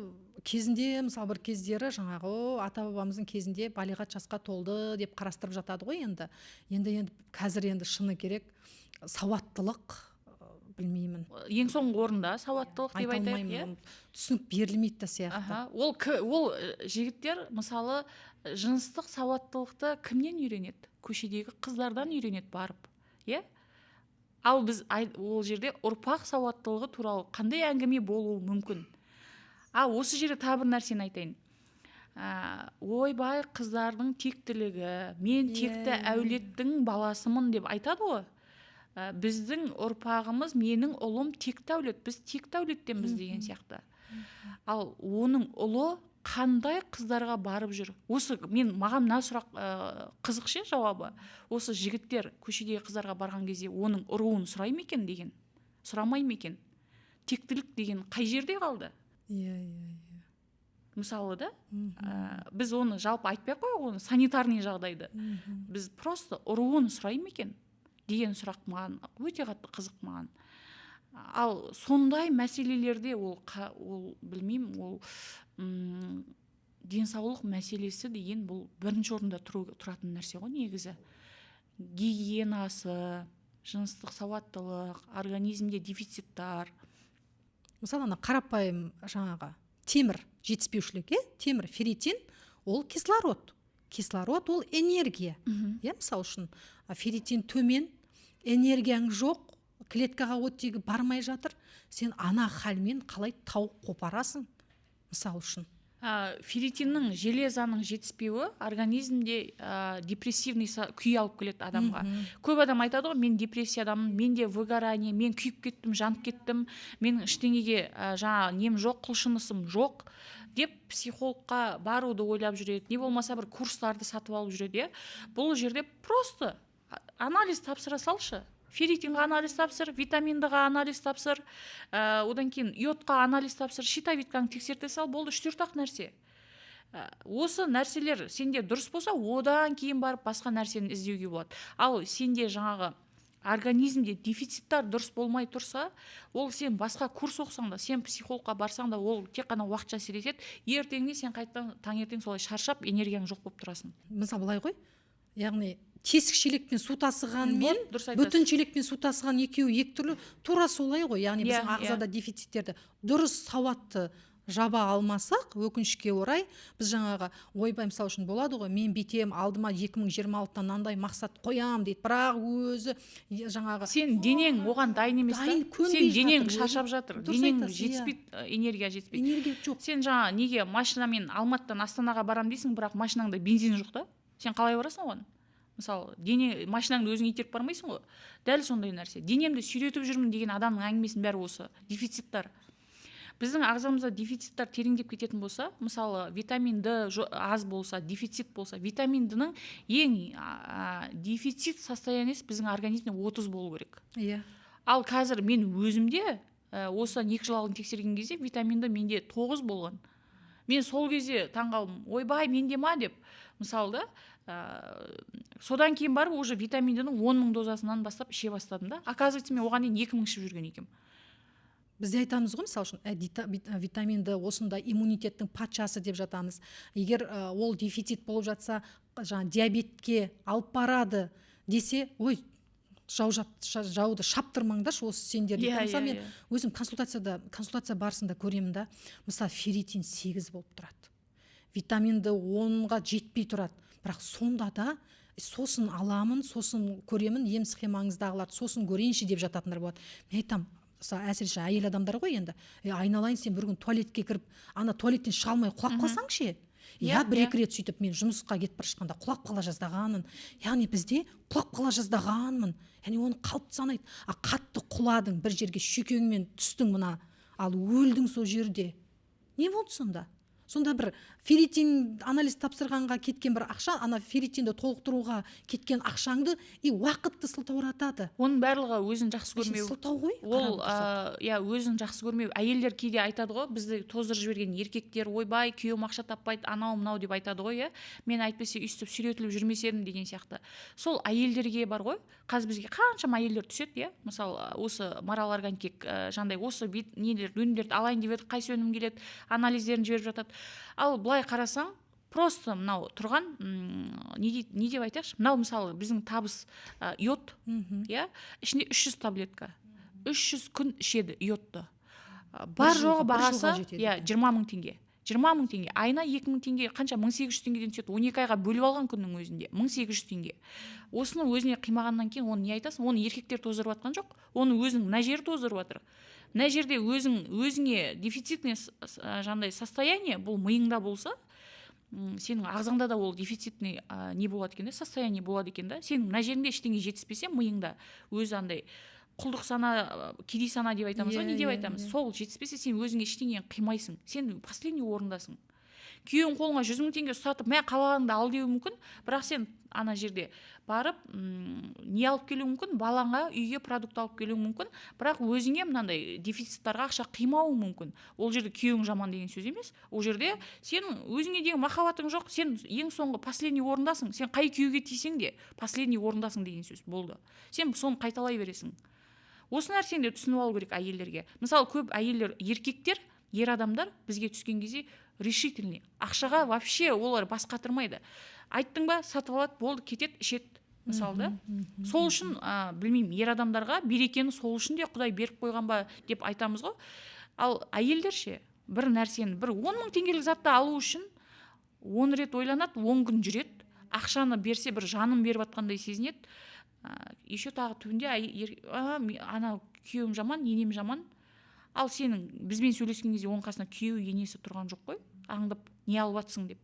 кезінде, мысалы бір кездері жаңағы ата-бабамыздың кезінде балиғат жасқа толды деп қарастырып жатады ғой енді. Енді қазір енді шыны керек сауаттылық, білмеймін. Ең соңғы орында сауаттылық деп айтайық, иә? Түсінік берілмейді да сияқты. Ол жігіттер мысалы жыныстық сауаттылықты кімнен үйренеді? Көшедегі қыздардан үйренеді барып, иә? Ал біз ол жерде ұрпақ сауаттылығы туралы қандай әңгіме болуы мүмкін? Осы жерде тағы бір нәрсені айтайын. Ойбай, қыздардың тектілігі, мен текті әулеттің баласымын деп айтады ғой. Біздің ұрпағымыз, менің ұлым текті әулет, біз текті әулеттенбіз деген сияқты. Ал оның ұлы қандай қыздарға барып жүр? Осы маған мына сұрақ қызық ше жауабы. Осы жігіттер көшедегі қыздарға барған кезде оның ұруын сұрай ма екен деген? Сұрамай ма екен? Тектілік деген қай жерде қалды? Мысалы да, біз оны жалпы айтпай қойық, оны санитарный жағдайды. Біз просто ұруын сұрай ма екен деген сұрақ маған өте қатты қызық маған. Ал сондай мәселелерде ол білмеймін, ол денсаулық мәселесі деген бұл бірінші орында тұратын нәрсе ғой негізі. Гигиенасы, жыныстық сауаттылық, организмде дефициттар. Мысалы, қарапайым жаңағы темір жетіспеушілік, темір, ферритин, ол кислород. Кислород ол энергия. Мысалы үшін ферритин төмен, энергияң жоқ, клеткаға оттегі бармай жатыр, сен ана халмен қалай тауық қопарасың, мысалы үшін. Ферритиннің, железаның жетіспеуі организмде депрессивный күй алып келеді адамға. Көп адам айтады ғой, мен депрессиядамын, менде выгорание, мен күйіп кеттім, жанып кеттім, менің іштеңеге нем жоқ, құлшынысым жоқ деп психологқа баруды ойлап жүреді, не болмаса бір курстарды сатып алып жүреді. Бұл жерде просто анализ тапсыра салшы. Ферритинға анализ тапсыр, витаминдіға анализ тапсыр, одан кейін йодқа анализ тапсыр, щитовидканы тексерте сал, болды 3-4 нәрсе. Осы нәрселер сенде дұрыс болса, одан кейін барып басқа нәрсені іздеуге болады. Ал сенде жаңағы организмде дефициттар дұрыс болмай тұрса, ол сен басқа курс оқысаң да, сен психологқа барсаң да, ол тек қана уақытша әсер етеді. Ертеңіне сен қайтадан таңертең солай шаршап, энергияң жоқ болып тұрасың. Мысалы былай ғой, яғни тесік шелекпен су тасыған мен бүтін шелекпен су тасыған екеуі екі түрлі, тура солай ғой. Яғни біздің ағзада дефициттерді дұрыс сауатты жаба алмасақ, өкінішке орай, біз жаңағы ойбай, мысалы үшін болады ғой, мен бүйтем, алдыма 2026-тан мынандай мақсат қоям дейді, бірақ өзі жаңағы сен денең оған дайын емес та. дайын, көнбей Сен денең жатыр, шаршап жатыр, дұрыс денең айтасыз, жетіспейді, энергия жетіспейді. энергия жоқ. Сен жаңа неге машинамен Алматыдан Астанаға барам дейсің, бірақ машинаңда бензин жоқ та. Сен қалай барасың оған? Мысалы, машинаңды өзің итеріп бармайсың ғой. Дәл сондай нәрсе. Денемді сүйретіп жүрмін деген адамның әңгімесінің бәрі осы. Дефициттар. Біздің ағзамызда дефициттар тереңдеп кететін болса, мысалы, витамин D аз болса, дефицит болса, витамин D-ның ең дефицит состояниесі біздің организмде 30 болу керек. Иә. Ал қазір мен өзімде осы 2 жыл алдын тексерген кезде витамин D менде 9 болған. Мен сол кезде таңғалдым. Ойбай, менде ма деп. Мысалы да, содан кейін барып уже витамин D-ның 10 000 дозасынан бастап іше бастадым да. Оказывается, мен оған дейін 2 000 ішіп жүрген екенмін. Бізде айтамыз ғой, мысалы үшін витамин D осындай иммунитеттің патшасы деп жатамыз. Егер ол дефицит болып жатса, жаңа диабетке алып барады десе, ой, жауды шаптырмаңдаршы осы сендер деп. Мысалы, мен өзім консультация барысында көремін да, мысалы, ферритин 8 болып тұрады. Витамин D 10-ға жетпей тұрады. Бірақ сонда да сосын аламын, сосын көремін, ем схемаңыздағыларды сосын көрейінші деп жататындар болады. Мен айтам, әсіресе әйел адамдар ғой енді, айналайын, сен бір күн туалетке кіріп, ана туалеттен шыға алмай құлап қалсаң ше. Бір-екі рет сөйтіп мен жұмысқа кетіп бара жатқанда құлап қала жаздағанмын. Яғни бізде құлап қала жаздағанмын. Яғни оны қалыпты санайды. Қатты құладың, бір жерге шүйкеңмен түстің мына, ал өлдің сол жерде. Не болды сонда? Сонда бір ферритин анализ тапсырғанға кеткен бір ақша, ана ферритинді толықтыруға кеткен ақшаңды уақытты сылтауратады. Оның барлығы өзін жақсы көрмеу. Сылтау ғой. Ол өзін жақсы көрмеу. Әйелдер кейде айтады ғой, бізді тоздырып жіберген еркектер, ойбай, күйеуім ақша таппайды, анау мынау деп айтады ғой, мен әйтпесе өйстіп сүйретіліп жүрмес едім деген сияқты. Сол әйелдерге бар ғой, қазір бізге қаншама әйелдер түседі, мысалы, осы Марал Органик жандай осы өнімдерді алайын деп еді, қайсы өнім келеді, анализдерін жіберіп жатады. Ал былай қарасаң, просто мынау тұрған, не деп айтайықшы, мынау мысалы біздің табыс йод, ішінде 300 таблетка, 300 күн ішеді йодты. Бар жоғы бағасы 20 000 теңге. 20 000 теңге, айына 2 000 теңге, қанша 1800 теңгеден түседі, 12 айға бөліп алған күннің өзінде 1800 теңге. Осыны өзіне қимағаннан кейін оны не айтасың? Оны еркектер тоздырып жатқан жоқ, оны өзің мына жері тоздырып жатыр. Мына жерде өзіңе дефицитный жандай состояние, бұл миыңда болса, сенің ағзаңда да ол дефицитный не болады екен, состояние болады екен да. Сенің мына жеріңде ештеңе жетіспесе, миыңда өзі андай құлдық сана, кедей сана деп айтамыз ғой, не деп айтамыз? Сол жетіспесе, сен өзіңе ештеңе қимайсың. Сен последний орындасың. Күйеуің қолыңа 100 000 теңге ұстатып, мә қалағаныңды ал деуі мүмкін, бірақ сен ана жерде барып не алып келуі мүмкін, балаңа үйге продукт алып келуі мүмкін, бірақ өзіңе мынандай дефициттарға ақша қимауың мүмкін. Ол жерде күйеуің жаман деген сөз емес. Ол жерде сен өзіңе деген махаббатың жоқ, сен ең соңғы последний орындасың. Сен қай күйеуге тисең де последний орындасың деген сөз болды. Сен соны қайталай бересің. Осы нәрсені де түсініп алу керек әйелдерге. Мысалы, көп әйелдер, еркектер, ер адамдар бізге түскен кезде решительный. Ақшаға вообще олар бас қатырмайды. Айттың ба, сатып алады, болды, кетеді, ішеді. Мысалы да. Сол үшін, білмеймін, ер адамдарға берекені сол үшін де Құдай беріп қойған ба деп айтамыз ғой. Ал әйелдер ше, бір нәрсені, бір 10 000 теңгелік затты алу үшін 10 рет ойланады, 10 күн жүреді. Ақшаны берсе, бір жанын беріп атқандай сезінеді. Еще тағы түбінде ана күйеуім жаман, енем жаман. Ал сенің бізбен сөйлескен кезде оның қасына күйеу енесі тұрған жоқ қой, аңдып не алып атсың деп.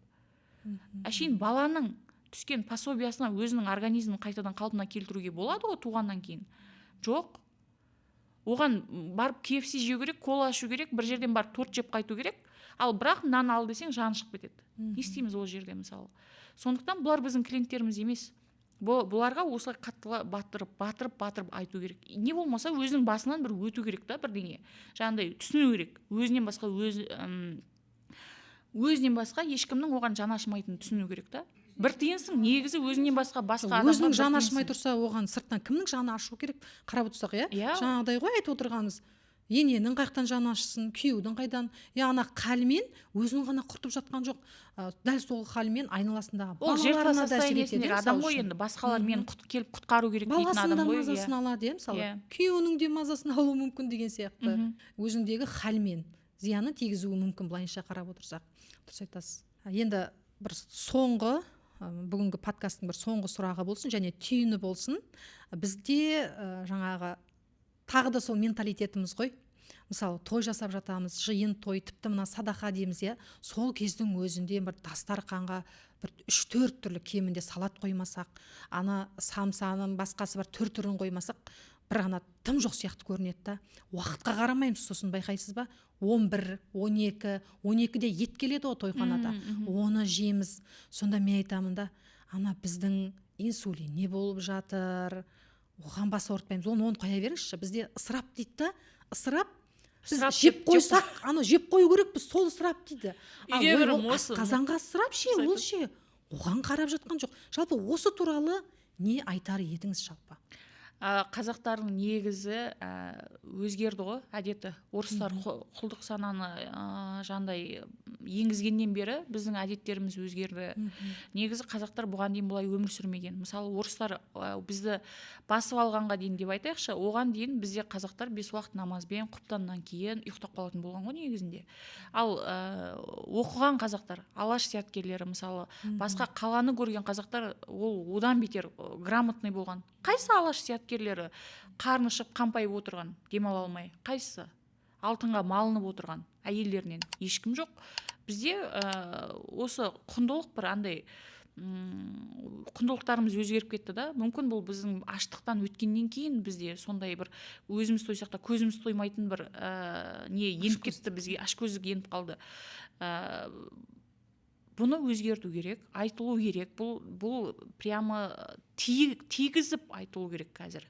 Әшейін баланың түскен пособиясына өзінің организмін қайтадан қалпына келтіруге болады ғой туғаннан кейін. Жоқ. Оған барып KFC жеу керек, кола ашу керек, бір жерден барып торт жеп қайту керек. Ал бірақ нан ал десең жаны шығып кетеді. Не істейміз ол жерде мысалы? Сондықтан бұлар біздің клиенттеріміз емес. Бұларға осылай қаттыла батырып айту керек. Не болмаса өзінің басынан бір өту керек та бірдеңе. Жаңағыдай түсіну керек. Өзінен басқа ешкімнің оған жаны ашымайтынын түсіну керек та. Бір тиынсың, негізі өзінен басқа адамға өзінің жаны ашымай тұрса, оған сырттан кімнің жаны ашу керек? Қарап отырсақ, жаңағыдай ғой айтып отырғанымыз. Ененің қайдан жаны ашысын, күйеудің қайдан? Ана қалмен өзін ғана құртып жатқан жоқ. Дәл сол халмен айналасындағы балаларына да әсер етеді. Адам ғой енді, басқалар мен келіп құтқару керек дейтін адам ғой. Баласының да мазасын алады, мысалы. Күйеуінің де мазасын алуы мүмкін деген сияқты. Өзіңдегі халмен зияны тигізуі мүмкін, былайынша қарап отырсақ. Дұрыс айтасыз. Енді бір соңғы бүгінгі подкасттың бір соңғы сұрағы болсын және түйіні болсын. Бізде жаңағы тағы да сол менталитетіміз ғой. Мысалы, той жасап жатамыз, жиын той, тіпті мына садақа дейміз, иә. Сол кездің өзінде бір дастарханға бір 3-4 түрлі кемінде салат қоймасақ, ана самсаның басқасы бір түр-түрін қоймасақ, бір ғана тым жоқ сияқты көрінеді да. Уақытқа қарамаймыз, сосын байқайсыз ба? 11, 12, 12-де ет келеді ғой тойханада. Оны жейміз. Сонда мен айтамын да, ана біздің инсулин не болып жатыр? Оған бас ауыртпаймыз. Оны қоя беріңізші. Бізде ысырап дейді да, ысырап. Біз жеп қойсақ, аны жеп қою керек, біз сол ысырап дейді. Қазанға ысырап ше, ол ше. Оған қарап жатқан жоқ. Жалпы осы туралы не айтар едіңіз жалпы? Қазақтардың негізі өзгерді ғой, әдеті. Орыстар құлдық сананы жандай енгізгеннен бері біздің әдеттеріміз өзгерді. Негізі қазақтар бұған дейін бұлай өмір сүрмеген. Мысалы, орыстар бізді басып алғанға дейін деп айтайықшы, оған дейін бізде қазақтар 5 уақыт намазбен құптаннан кейін ұйықтап қалатын болған ғой негізінде. Ал оқыған қазақтар, алаш зияткерлері, мысалы, басқа қаланы көрген қазақтар, ол одан бетер грамотный болған. Қайсы алаш зияткерлері қарны шығып қампайып отырған, демала алмай? Қайсы? Алтынға малынып отырған әйелдерінен ешкім жоқ. Бізде осы құндылық бір андай құндылықтарымыз өзгеріп кетті да. Мүмкін бұл біздің аштықтан өткеннен кейін бізде сондай бір өзіміз тойсақ та көзіміз тоймайтын бір не еніп кетті бізге, ашкөздік еніп қалды. Бұны өзгерту керек, айтылу керек. Бұл прямо тигізіп айтылу керек қазір.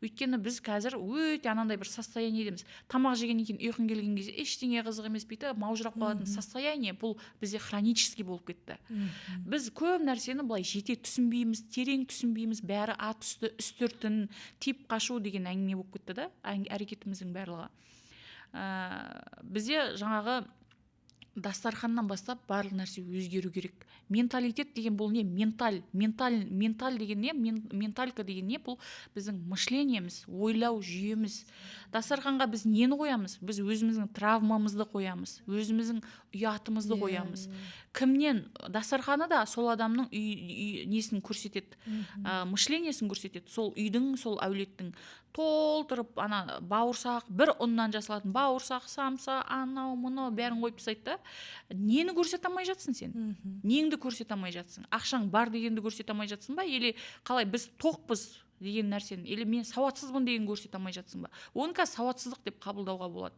Өйткені біз қазір өте анандай бір состояниедеміз. Тамақ жегеннен кейін ұйқың келген кезде ештеңе қызық емес бейті, маужырап қалатын состояние, бұл бізде хронический болып кетті. Біз көп нәрсені былай жете түсінбейміз, терең түсінбейміз, бәрі ат үсті, үстіртін, тип қашу деген әңгіме болып кетті да, әрекетіміздің барлығы. Бізде жаңағы дастарханнан бастап барлық нәрсе өзгеру керек. Менталитет деген бұл не? Менталь деген не? Менталька деген не? Бұл біздің мышлениеміз, ойлау жүйеміз. Дастарханға біз нені қоямыз? Біз өзіміздің травмамызды қоямыз, өзіміздің ұятымызды қоямыз. Кімнен? Дастарханы да сол адамның несін көрсетеді, мышлениесін көрсетеді. Сол үйдің, сол әулеттің толтырып, ана бауырсақ, бір ұннан жасалатын бауырсақ, самса, анау, мұнау бәрін қойып тастайды да. Нені көрсете алмай жатсың сен? Неңді көрсете алмай жатсың? Ақшаң бар дегенді көрсете алмай жатсың ба? Или қалай біз тоқпыз деген нәрсені, или мен сауатсызбын деген көрсете алмай жатсың ба? Оны қазір сауатсыздық деп қабылдауға болады.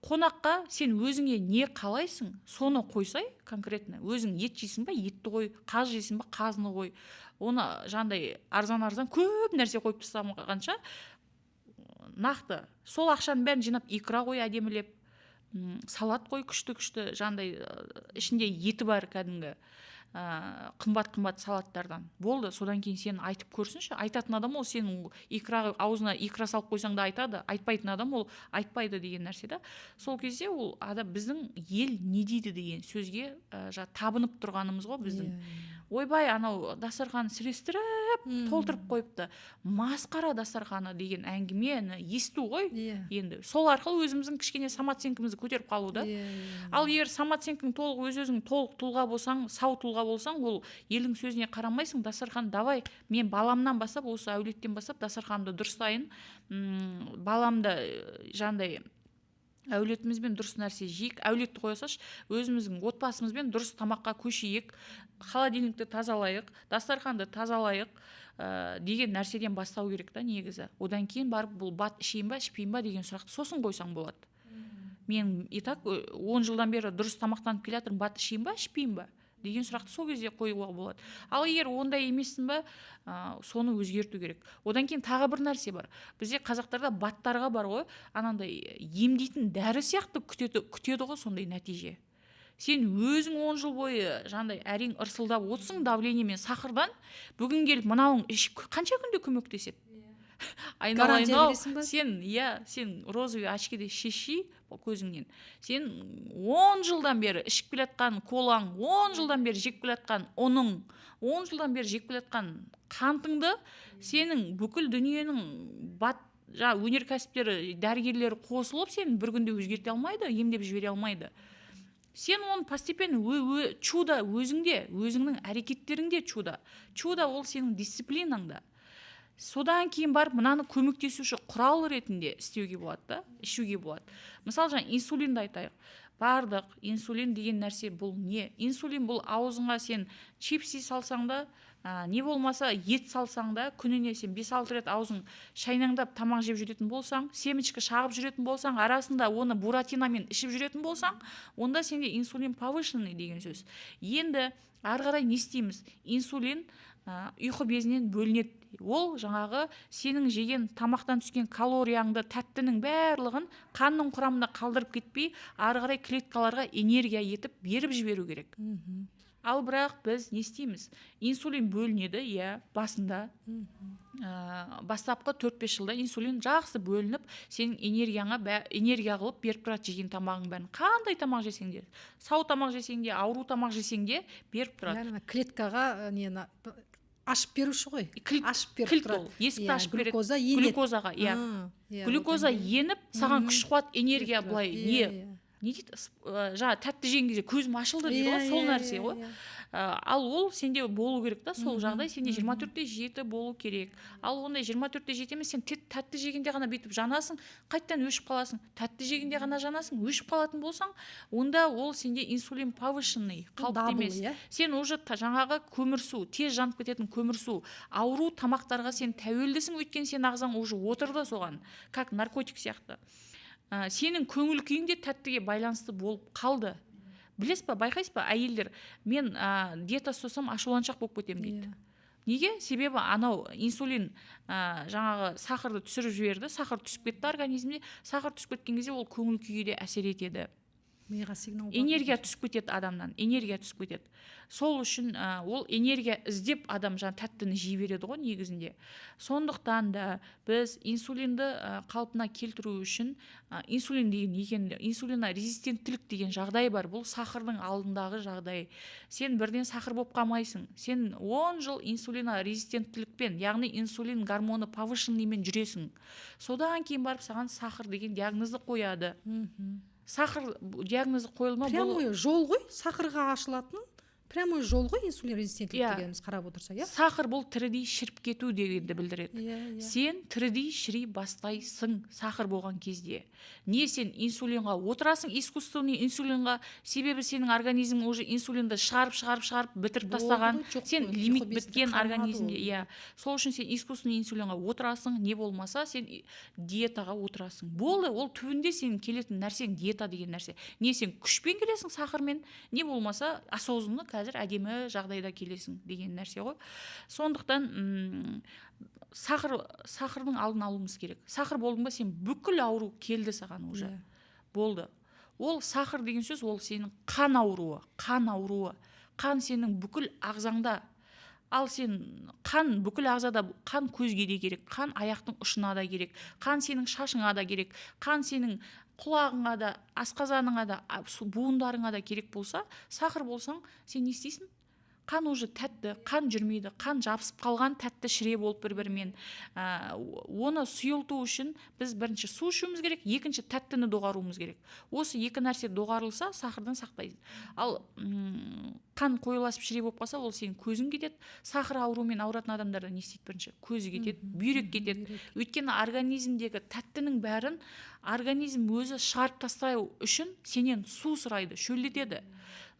Қонаққа сен өзіңе не қалайсың, соны қойсай конкретно. Өзің ет жейсің ба, етті қой, қаз жейсің ба, қазыны қой. Оны жандай арзан көп нәрсе қойып тастамағанша нақты сол ақшаның бәрін жинап икра қой әдемілеп, салат қой күшті жандай ішінде еті бар кәдімгі қымбат салаттардан. Болды, содан кейін сен айтып көрсінші. Айтатын адам ол сен аузына икра салып қойсаң да айтады, айтпайтын адам ол айтпайды деген нәрсе да. Сол кезде ол біздің ел не дейді деген сөзге табынып тұрғанымыз ғой біздің. Ойбай, анау дастарханы сірестіріп, толтырып қойыпты. Масқара дастарханы деген әңгімені есту ғой енді. Сол арқылы өзіміздің кішкене самооценкамызды көтеріп қалу да. Ал егер самооценкаң толық өзің толық тұлға болсаң, сау тұлға болсаң, ол елдің сөзіне қарамайсың. Дастархан давай, мен баламнан бастап, осы әулеттен бастап дастарханды дұрыстайын. Баламды жандай әулетімізбен дұрыс нәрсе жейік, әулетті қойсаш, өзіміздің отбасымызбен дұрыс тамаққа көшейік, холодильникті тазалайық, дастарханды тазалайық деген нәрседен бастау керек та негізі. Одан кейін барып бұл бат ішейін ба, ішпейін ба деген сұрақты сосын қойсаң болады. Мен и так 10 жылдан бері дұрыс тамақтанып келе жатырмын, бат ішейін ба, ішпейін ба деген сұрақты сол кезде қоюға болады. Ал егер ондай емессің ба, соны өзгерту керек. Одан кейін тағы бір нәрсе бар. Бізде қазақтарда баттарға бар ғой, анандай емдейтін дәрі сияқты күтеді ғой сондай нәтиже. Сен өзің 10 жыл бойы жандай әрең ырсылдап отырсың давлениемен, сахардан, бүгін келіп мынауың қанша күнде көмектеседі? Айналайын, сен розовый очкиді шеши көзіңнен. Сен 10 жылдан бері ішіп келатқан колаң, 10 жылдан бері жеп келатқан оның, 10 жылдан бері жеп келатқан қантыңды сенің бүкіл дүниенің жаңағы өнеркәсіптері, дәрігерлері қосылып сені бір күнде өзгерте алмайды, емдеп жібере алмайды. Сен оны постепенно чудо өзіңде, өзіңнің әрекеттеріңде чудо. Чудо ол сенің дисциплинаңда. Содан кейін барып мынаны көмектесуші құрал ретінде істеуге болады да, ішуге болады. Мысалы жаңа инсулинді айтайық. Бардық, инсулин деген нәрсе бұл не? Инсулин бұл аузыңа сен чипси салсаң да, не болмаса ет салсаң да, күніне сен 5-6 рет аузың шайнаңдап тамақ жеп жүретін болсаң, семечкі шағып жүретін болсаң, арасында оны буратинамен ішіп жүретін болсаң, онда сенде инсулин повышенный деген сөз. Енді ары қарай не істейміз? Инсулин ұйқы безінен бөлінеді. Ол жаңағы сенің жеген тамақтан түскен калорияңды, тәттінің барлығын қанның құрамында қалдырып кетпей, ары қарай клеткаларға энергия етіп беріп жіберу керек. Ал бірақ біз не істейміз? Инсулин бөлінеді, басында. Бастапқы 4-5 жылда инсулин жақсы бөлініп, сенің энергия қылып беріп тұрады жеген тамағың бәрін. Қандай тамақ жесең де, сау тамақ жесең де, ауру тамақ жесең де беріп тұрады. Яғни клеткаға ашып беруші ғой. Ашып беріп кілт ол, есікті ашып береді. Глюкозаға, глюкоза еніп, саған күш қуат, энергия былай не дейді, жаңа тәтті жеген кезде көзім ашылды дейді ғой, сол нәрсе ғой. Ал ол сенде болу керек та, сол жағдай сенде 24/7 болу керек. Ал ондай 24/7 емес, сен тәтті жегенде ғана бүйтіп жанасың, қайттан өшіп қаласың. Тәтті жегенде ғана жанасың, өшіп қалатын болсаң, онда ол сенде инсулин повышенный, қалыпты емес. Сен уже жаңағы көмірсу, тез жанып кететін көмірсу, ауру тамақтарға сен тәуелдісің, өйткені сен ағзаң уже отырды соған, как наркотик сияқты. Сенің көңіл күйің де тәттіге байланысты болып қалды. Білесіз ба, байқайсыз ба, әйелдер, мен диета ұстасам ашуланшақ болып кетемін дейді. Неге? Себебі анау инсулин жаңағы сахарды түсіріп жіберді, сахар түсіп кетті организмде, сахар түсіп кеткен кезде ол көңіл күйге де әсер етеді. Энергия түсіп кетеді адамнан, энергия түсіп кетеді. Сол үшін ол энергия іздеп адам жаңа тәттіні жей береді ғой негізінде. Сондықтан да біз инсулинді қалпына келтіру үшін, инсулин деген екенде, инсулина резистенттілік деген жағдай бар. Бұл сахардың алдындағы жағдай. Сен бірден сахар болып қалмайсың. Сен 10 жыл инсулина резистенттілікпен, яғни инсулин гормоны повышенныймен жүресің. Содан кейін барып саған сахар деген диагнозды қояды. Сахар диагнозы қойылма прямой жол ғой, сахарға ашылатын прямой жол ғой инсулин резистенттілік дегеніміз қарап отырсақ, сахар бұл тірідей шіріп кету дегенді білдіреді. Сен тірідей шіри бастайсың сахар болған кезде. Не сен инсулинға отырасың, искусственный инсулинға, себебі сенің организм уже инсулинді шығарып бітіріп тастаған, сен лимит біткен организмде. Сол үшін сен искусственный инсулинға отырасың, не болмаса сен диетаға отырасың. Болды, ол түбінде сенің келетін нәрсең диета деген нәрсе. Не сен күшпен келесің сахармен, не болмаса осознанно қазір әдемі жағдайда келесің деген нәрсе ғой. Сондықтан сахардың алдын алуымыз керек. Сахар болдың ба, сен бүкіл ауру келді саған уже. Болды. Ол сахар деген сөз, ол сенің қан ауруы. Қан сенің бүкіл ағзаңда. Ал сен қан бүкіл ағзада, қан көзге де керек, қан аяқтың ұшына да керек, қан сенің шашыңа да керек, қан сенің құлағыңа да, асқазаныңа да, буындарыңа да керек болса, сахар болсаң, сен не істейсің? Қан уже тәтті, қан жүрмейді, қан жабысып қалған тәтті шіре болып бір-бірімен. Оны сұйылту үшін біз бірінші су ішуіміз керек, екінші тәттіні доғаруымыз керек. Осы екі нәрсе доғарылса, сахардан сақтайды. Ал қан қойыласып шіре болып қалса, ол сенің көзің кетеді. Сахар ауруымен ауыратын адамдарда не істейді бірінші? Көзі кетеді, бүйрек кетеді. Өйткені организмдегі тәттінің бәрін организм өзі шығарып тастау үшін сенен су сұрайды, шөлдетеді.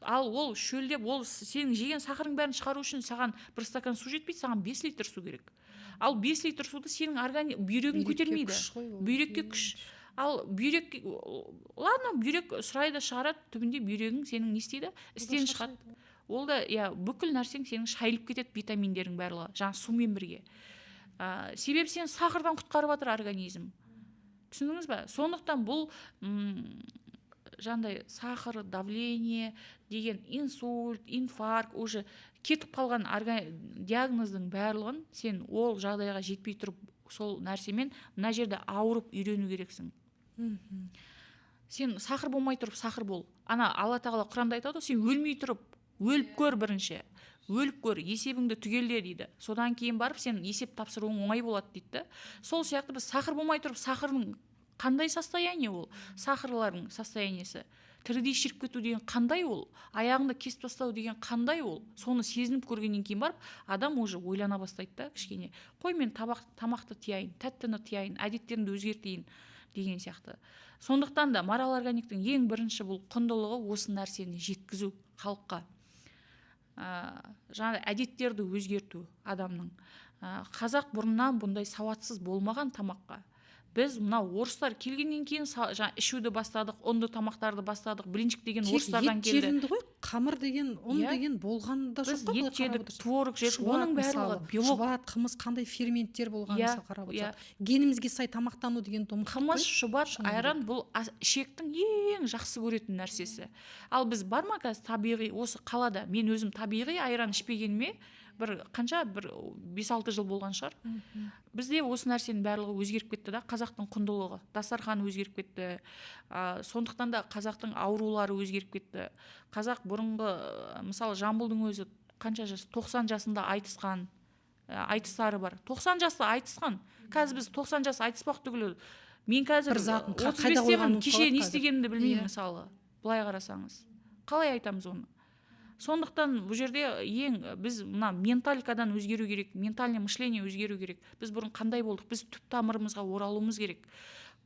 Ал ол шөлдеп, ол сенің жеген сахарың бәрін шығару үшін саған бір стакан су жетпейді, саған 5 литр су керек. Ал 5 литр суды сенің бүйрегің көтермейді. Бүйрекке күш. Ал бүйрек, ладно, бүйрек сұрайды, шығарады, түбінде бүйрегің сенің не істейді? Істен шығады. Ол да, бүкіл нәрсең сенің шайылып кетеді, витаминдерің барлығы, жаңа сумен бірге. Себебі сен сахардан құтқарып жатыр организм. Түсіндіңіз ба? Сондықтан бұл жандай сахар, давление деген инсульт, инфаркт уже кетіп қалған диагноздың барлығын сен ол жағдайға жетпей тұрып сол нәрсемен мына жерде ауырып үйрену керексің. Сен сахар болмай тұрып сахар бол. Ана Алла тағала Құранда айтады, сен өлмей тұрып өліп көр бірінші. өліп көр, есебіңді түгелде дейді. Содан кейін барып сен есеп тапсыруың оңай болады дейді. Сол сияқты біз сахар болмай тұрып, сахардың қандай состояние ол? Сахарлардың состояниесі. Тірідей шіріп кету деген қандай ол? Аяғыңды кесіп тастау деген қандай ол? Соны сезініп көргеннен кейін барып, адам уже ойлана бастайды да кішкене. Қой мен тамақты тияйын, тәттіні тияйын, әдеттерімді өзгертейін деген сияқты. Сондықтан да Марал Органиктің ең бірінші бұл құндылығы осы нәрсені жеткізу халыққа. Жаңағы әдеттерді өзгерту адамның. Қазақ бұрыннан бұндай сауатсыз болмаған тамаққа. Біз мына орыстар келгеннен кейін ішуді бастадық, ұнды тамақтарды бастадық. Блинчик деген орыстардан келді. Ет жедіңді ғой, қамыр деген, ұн деген болған да жоқ. Біз ет жедік, творог жедік, оның барлығы белок. Шұбат, қымыз қандай ферменттер болғанын қарап отырсақ. Генімізге сай тамақтану деген қымыз, шұбат, айран бұл ішектің ең жақсы көретін нәрсесі. Ал біз бар ма қазір табиғи, осы қалада мен өзім табиғи айран ішпегеніме бір 5-6 жыл болған шығар. Бізде осы нәрсенің барлығы өзгеріп кетті да, қазақтың құндылығы, дастарханы өзгеріп кетті. Сондықтан да қазақтың аурулары өзгеріп кетті. Қазақ бұрынғы, мысалы Жамбылдың өзі қанша жас, 90 жасында айтысқан, айтыстары бар. 90 жаста айтысқан. Қазір біз 90 жас айтыспақ түгілі. Мен қазір 35-темін, кеше не істегенімді білмеймін мысалы. Былай қарасаңыз. Қалай айтамыз оны? Сондықтан бұл жерде біз мына менталикадан өзгеру керек, ментальное мышление өзгеру керек. Біз бұрын қандай болдық? Біз түп тамырымызға оралуымыз керек.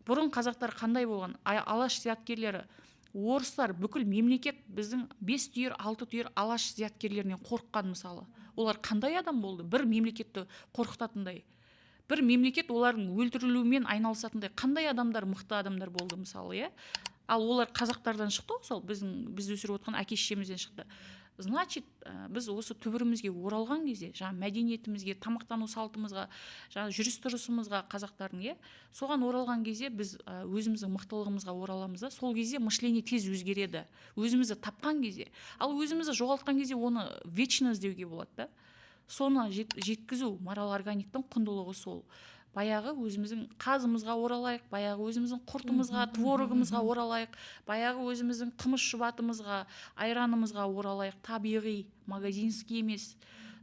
Бұрын қазақтар қандай болған? Алаш зияткерлері, орыстар, бүкіл мемлекет біздің 5 түйір, 6 түйір алаш зияткерлерінен қорыққан мысалы. Олар қандай адам болды? Бір мемлекетті қорқытатындай. Бір мемлекет олардың өлтірілуімен айналысатындай қандай адамдар, мықты адамдар болды мысалы, Ал олар қазақтардан шықты ғой, біз өсіріп отқан әке-шешемізден шықты. Значит, біз осы түбірімізге оралған кезде, мәдениетімізге, тамақтану салтымызға, жүріс-тұрысымызға қазақтардың, соған оралған кезде біз өзіміздің мықтылығымызға ораламыз да, сол кезде мышление тез өзгереді. Өзімізді тапқан кезде. Ал өзімізді жоғалтқан кезде оны вечно іздеуге болады да. Соны жеткізу Марал Органиктің құндылығы сол. Баяғы өзіміздің қазымызға оралайық, баяғы өзіміздің құртымызға, творогымызға оралайық, баяғы өзіміздің қымыз шұбатымызға, айранымызға оралайық, табиғи, магазинский емес.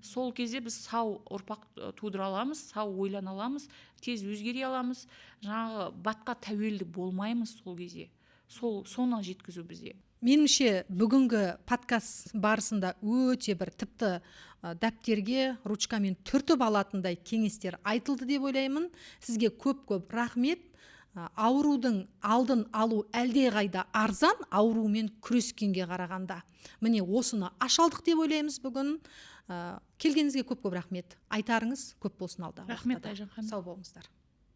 Сол кезде біз сау ұрпақ тудыра аламыз, сау ойлана аламыз, тез өзгере аламыз, жаңағы батқа тәуелді болмаймыз сол кезде. Соны жеткізу бізде. Меніңше бүгінгі подкаст барысында өте бір тіпті дәптерге ручкамен түртіп алатындай кеңестер айтылды деп ойлаймын. Сізге көп рахмет. Аурудың алдын алу әлдеқайда арзан аурумен күрескенге қарағанда. Міне осыны ашалдық деп ойлаймыз бүгін. Келгеніңізге көп рахмет. Айтарыңыз көп болсын алда. Рахмет Айжан ханым. Сау болыңыздар.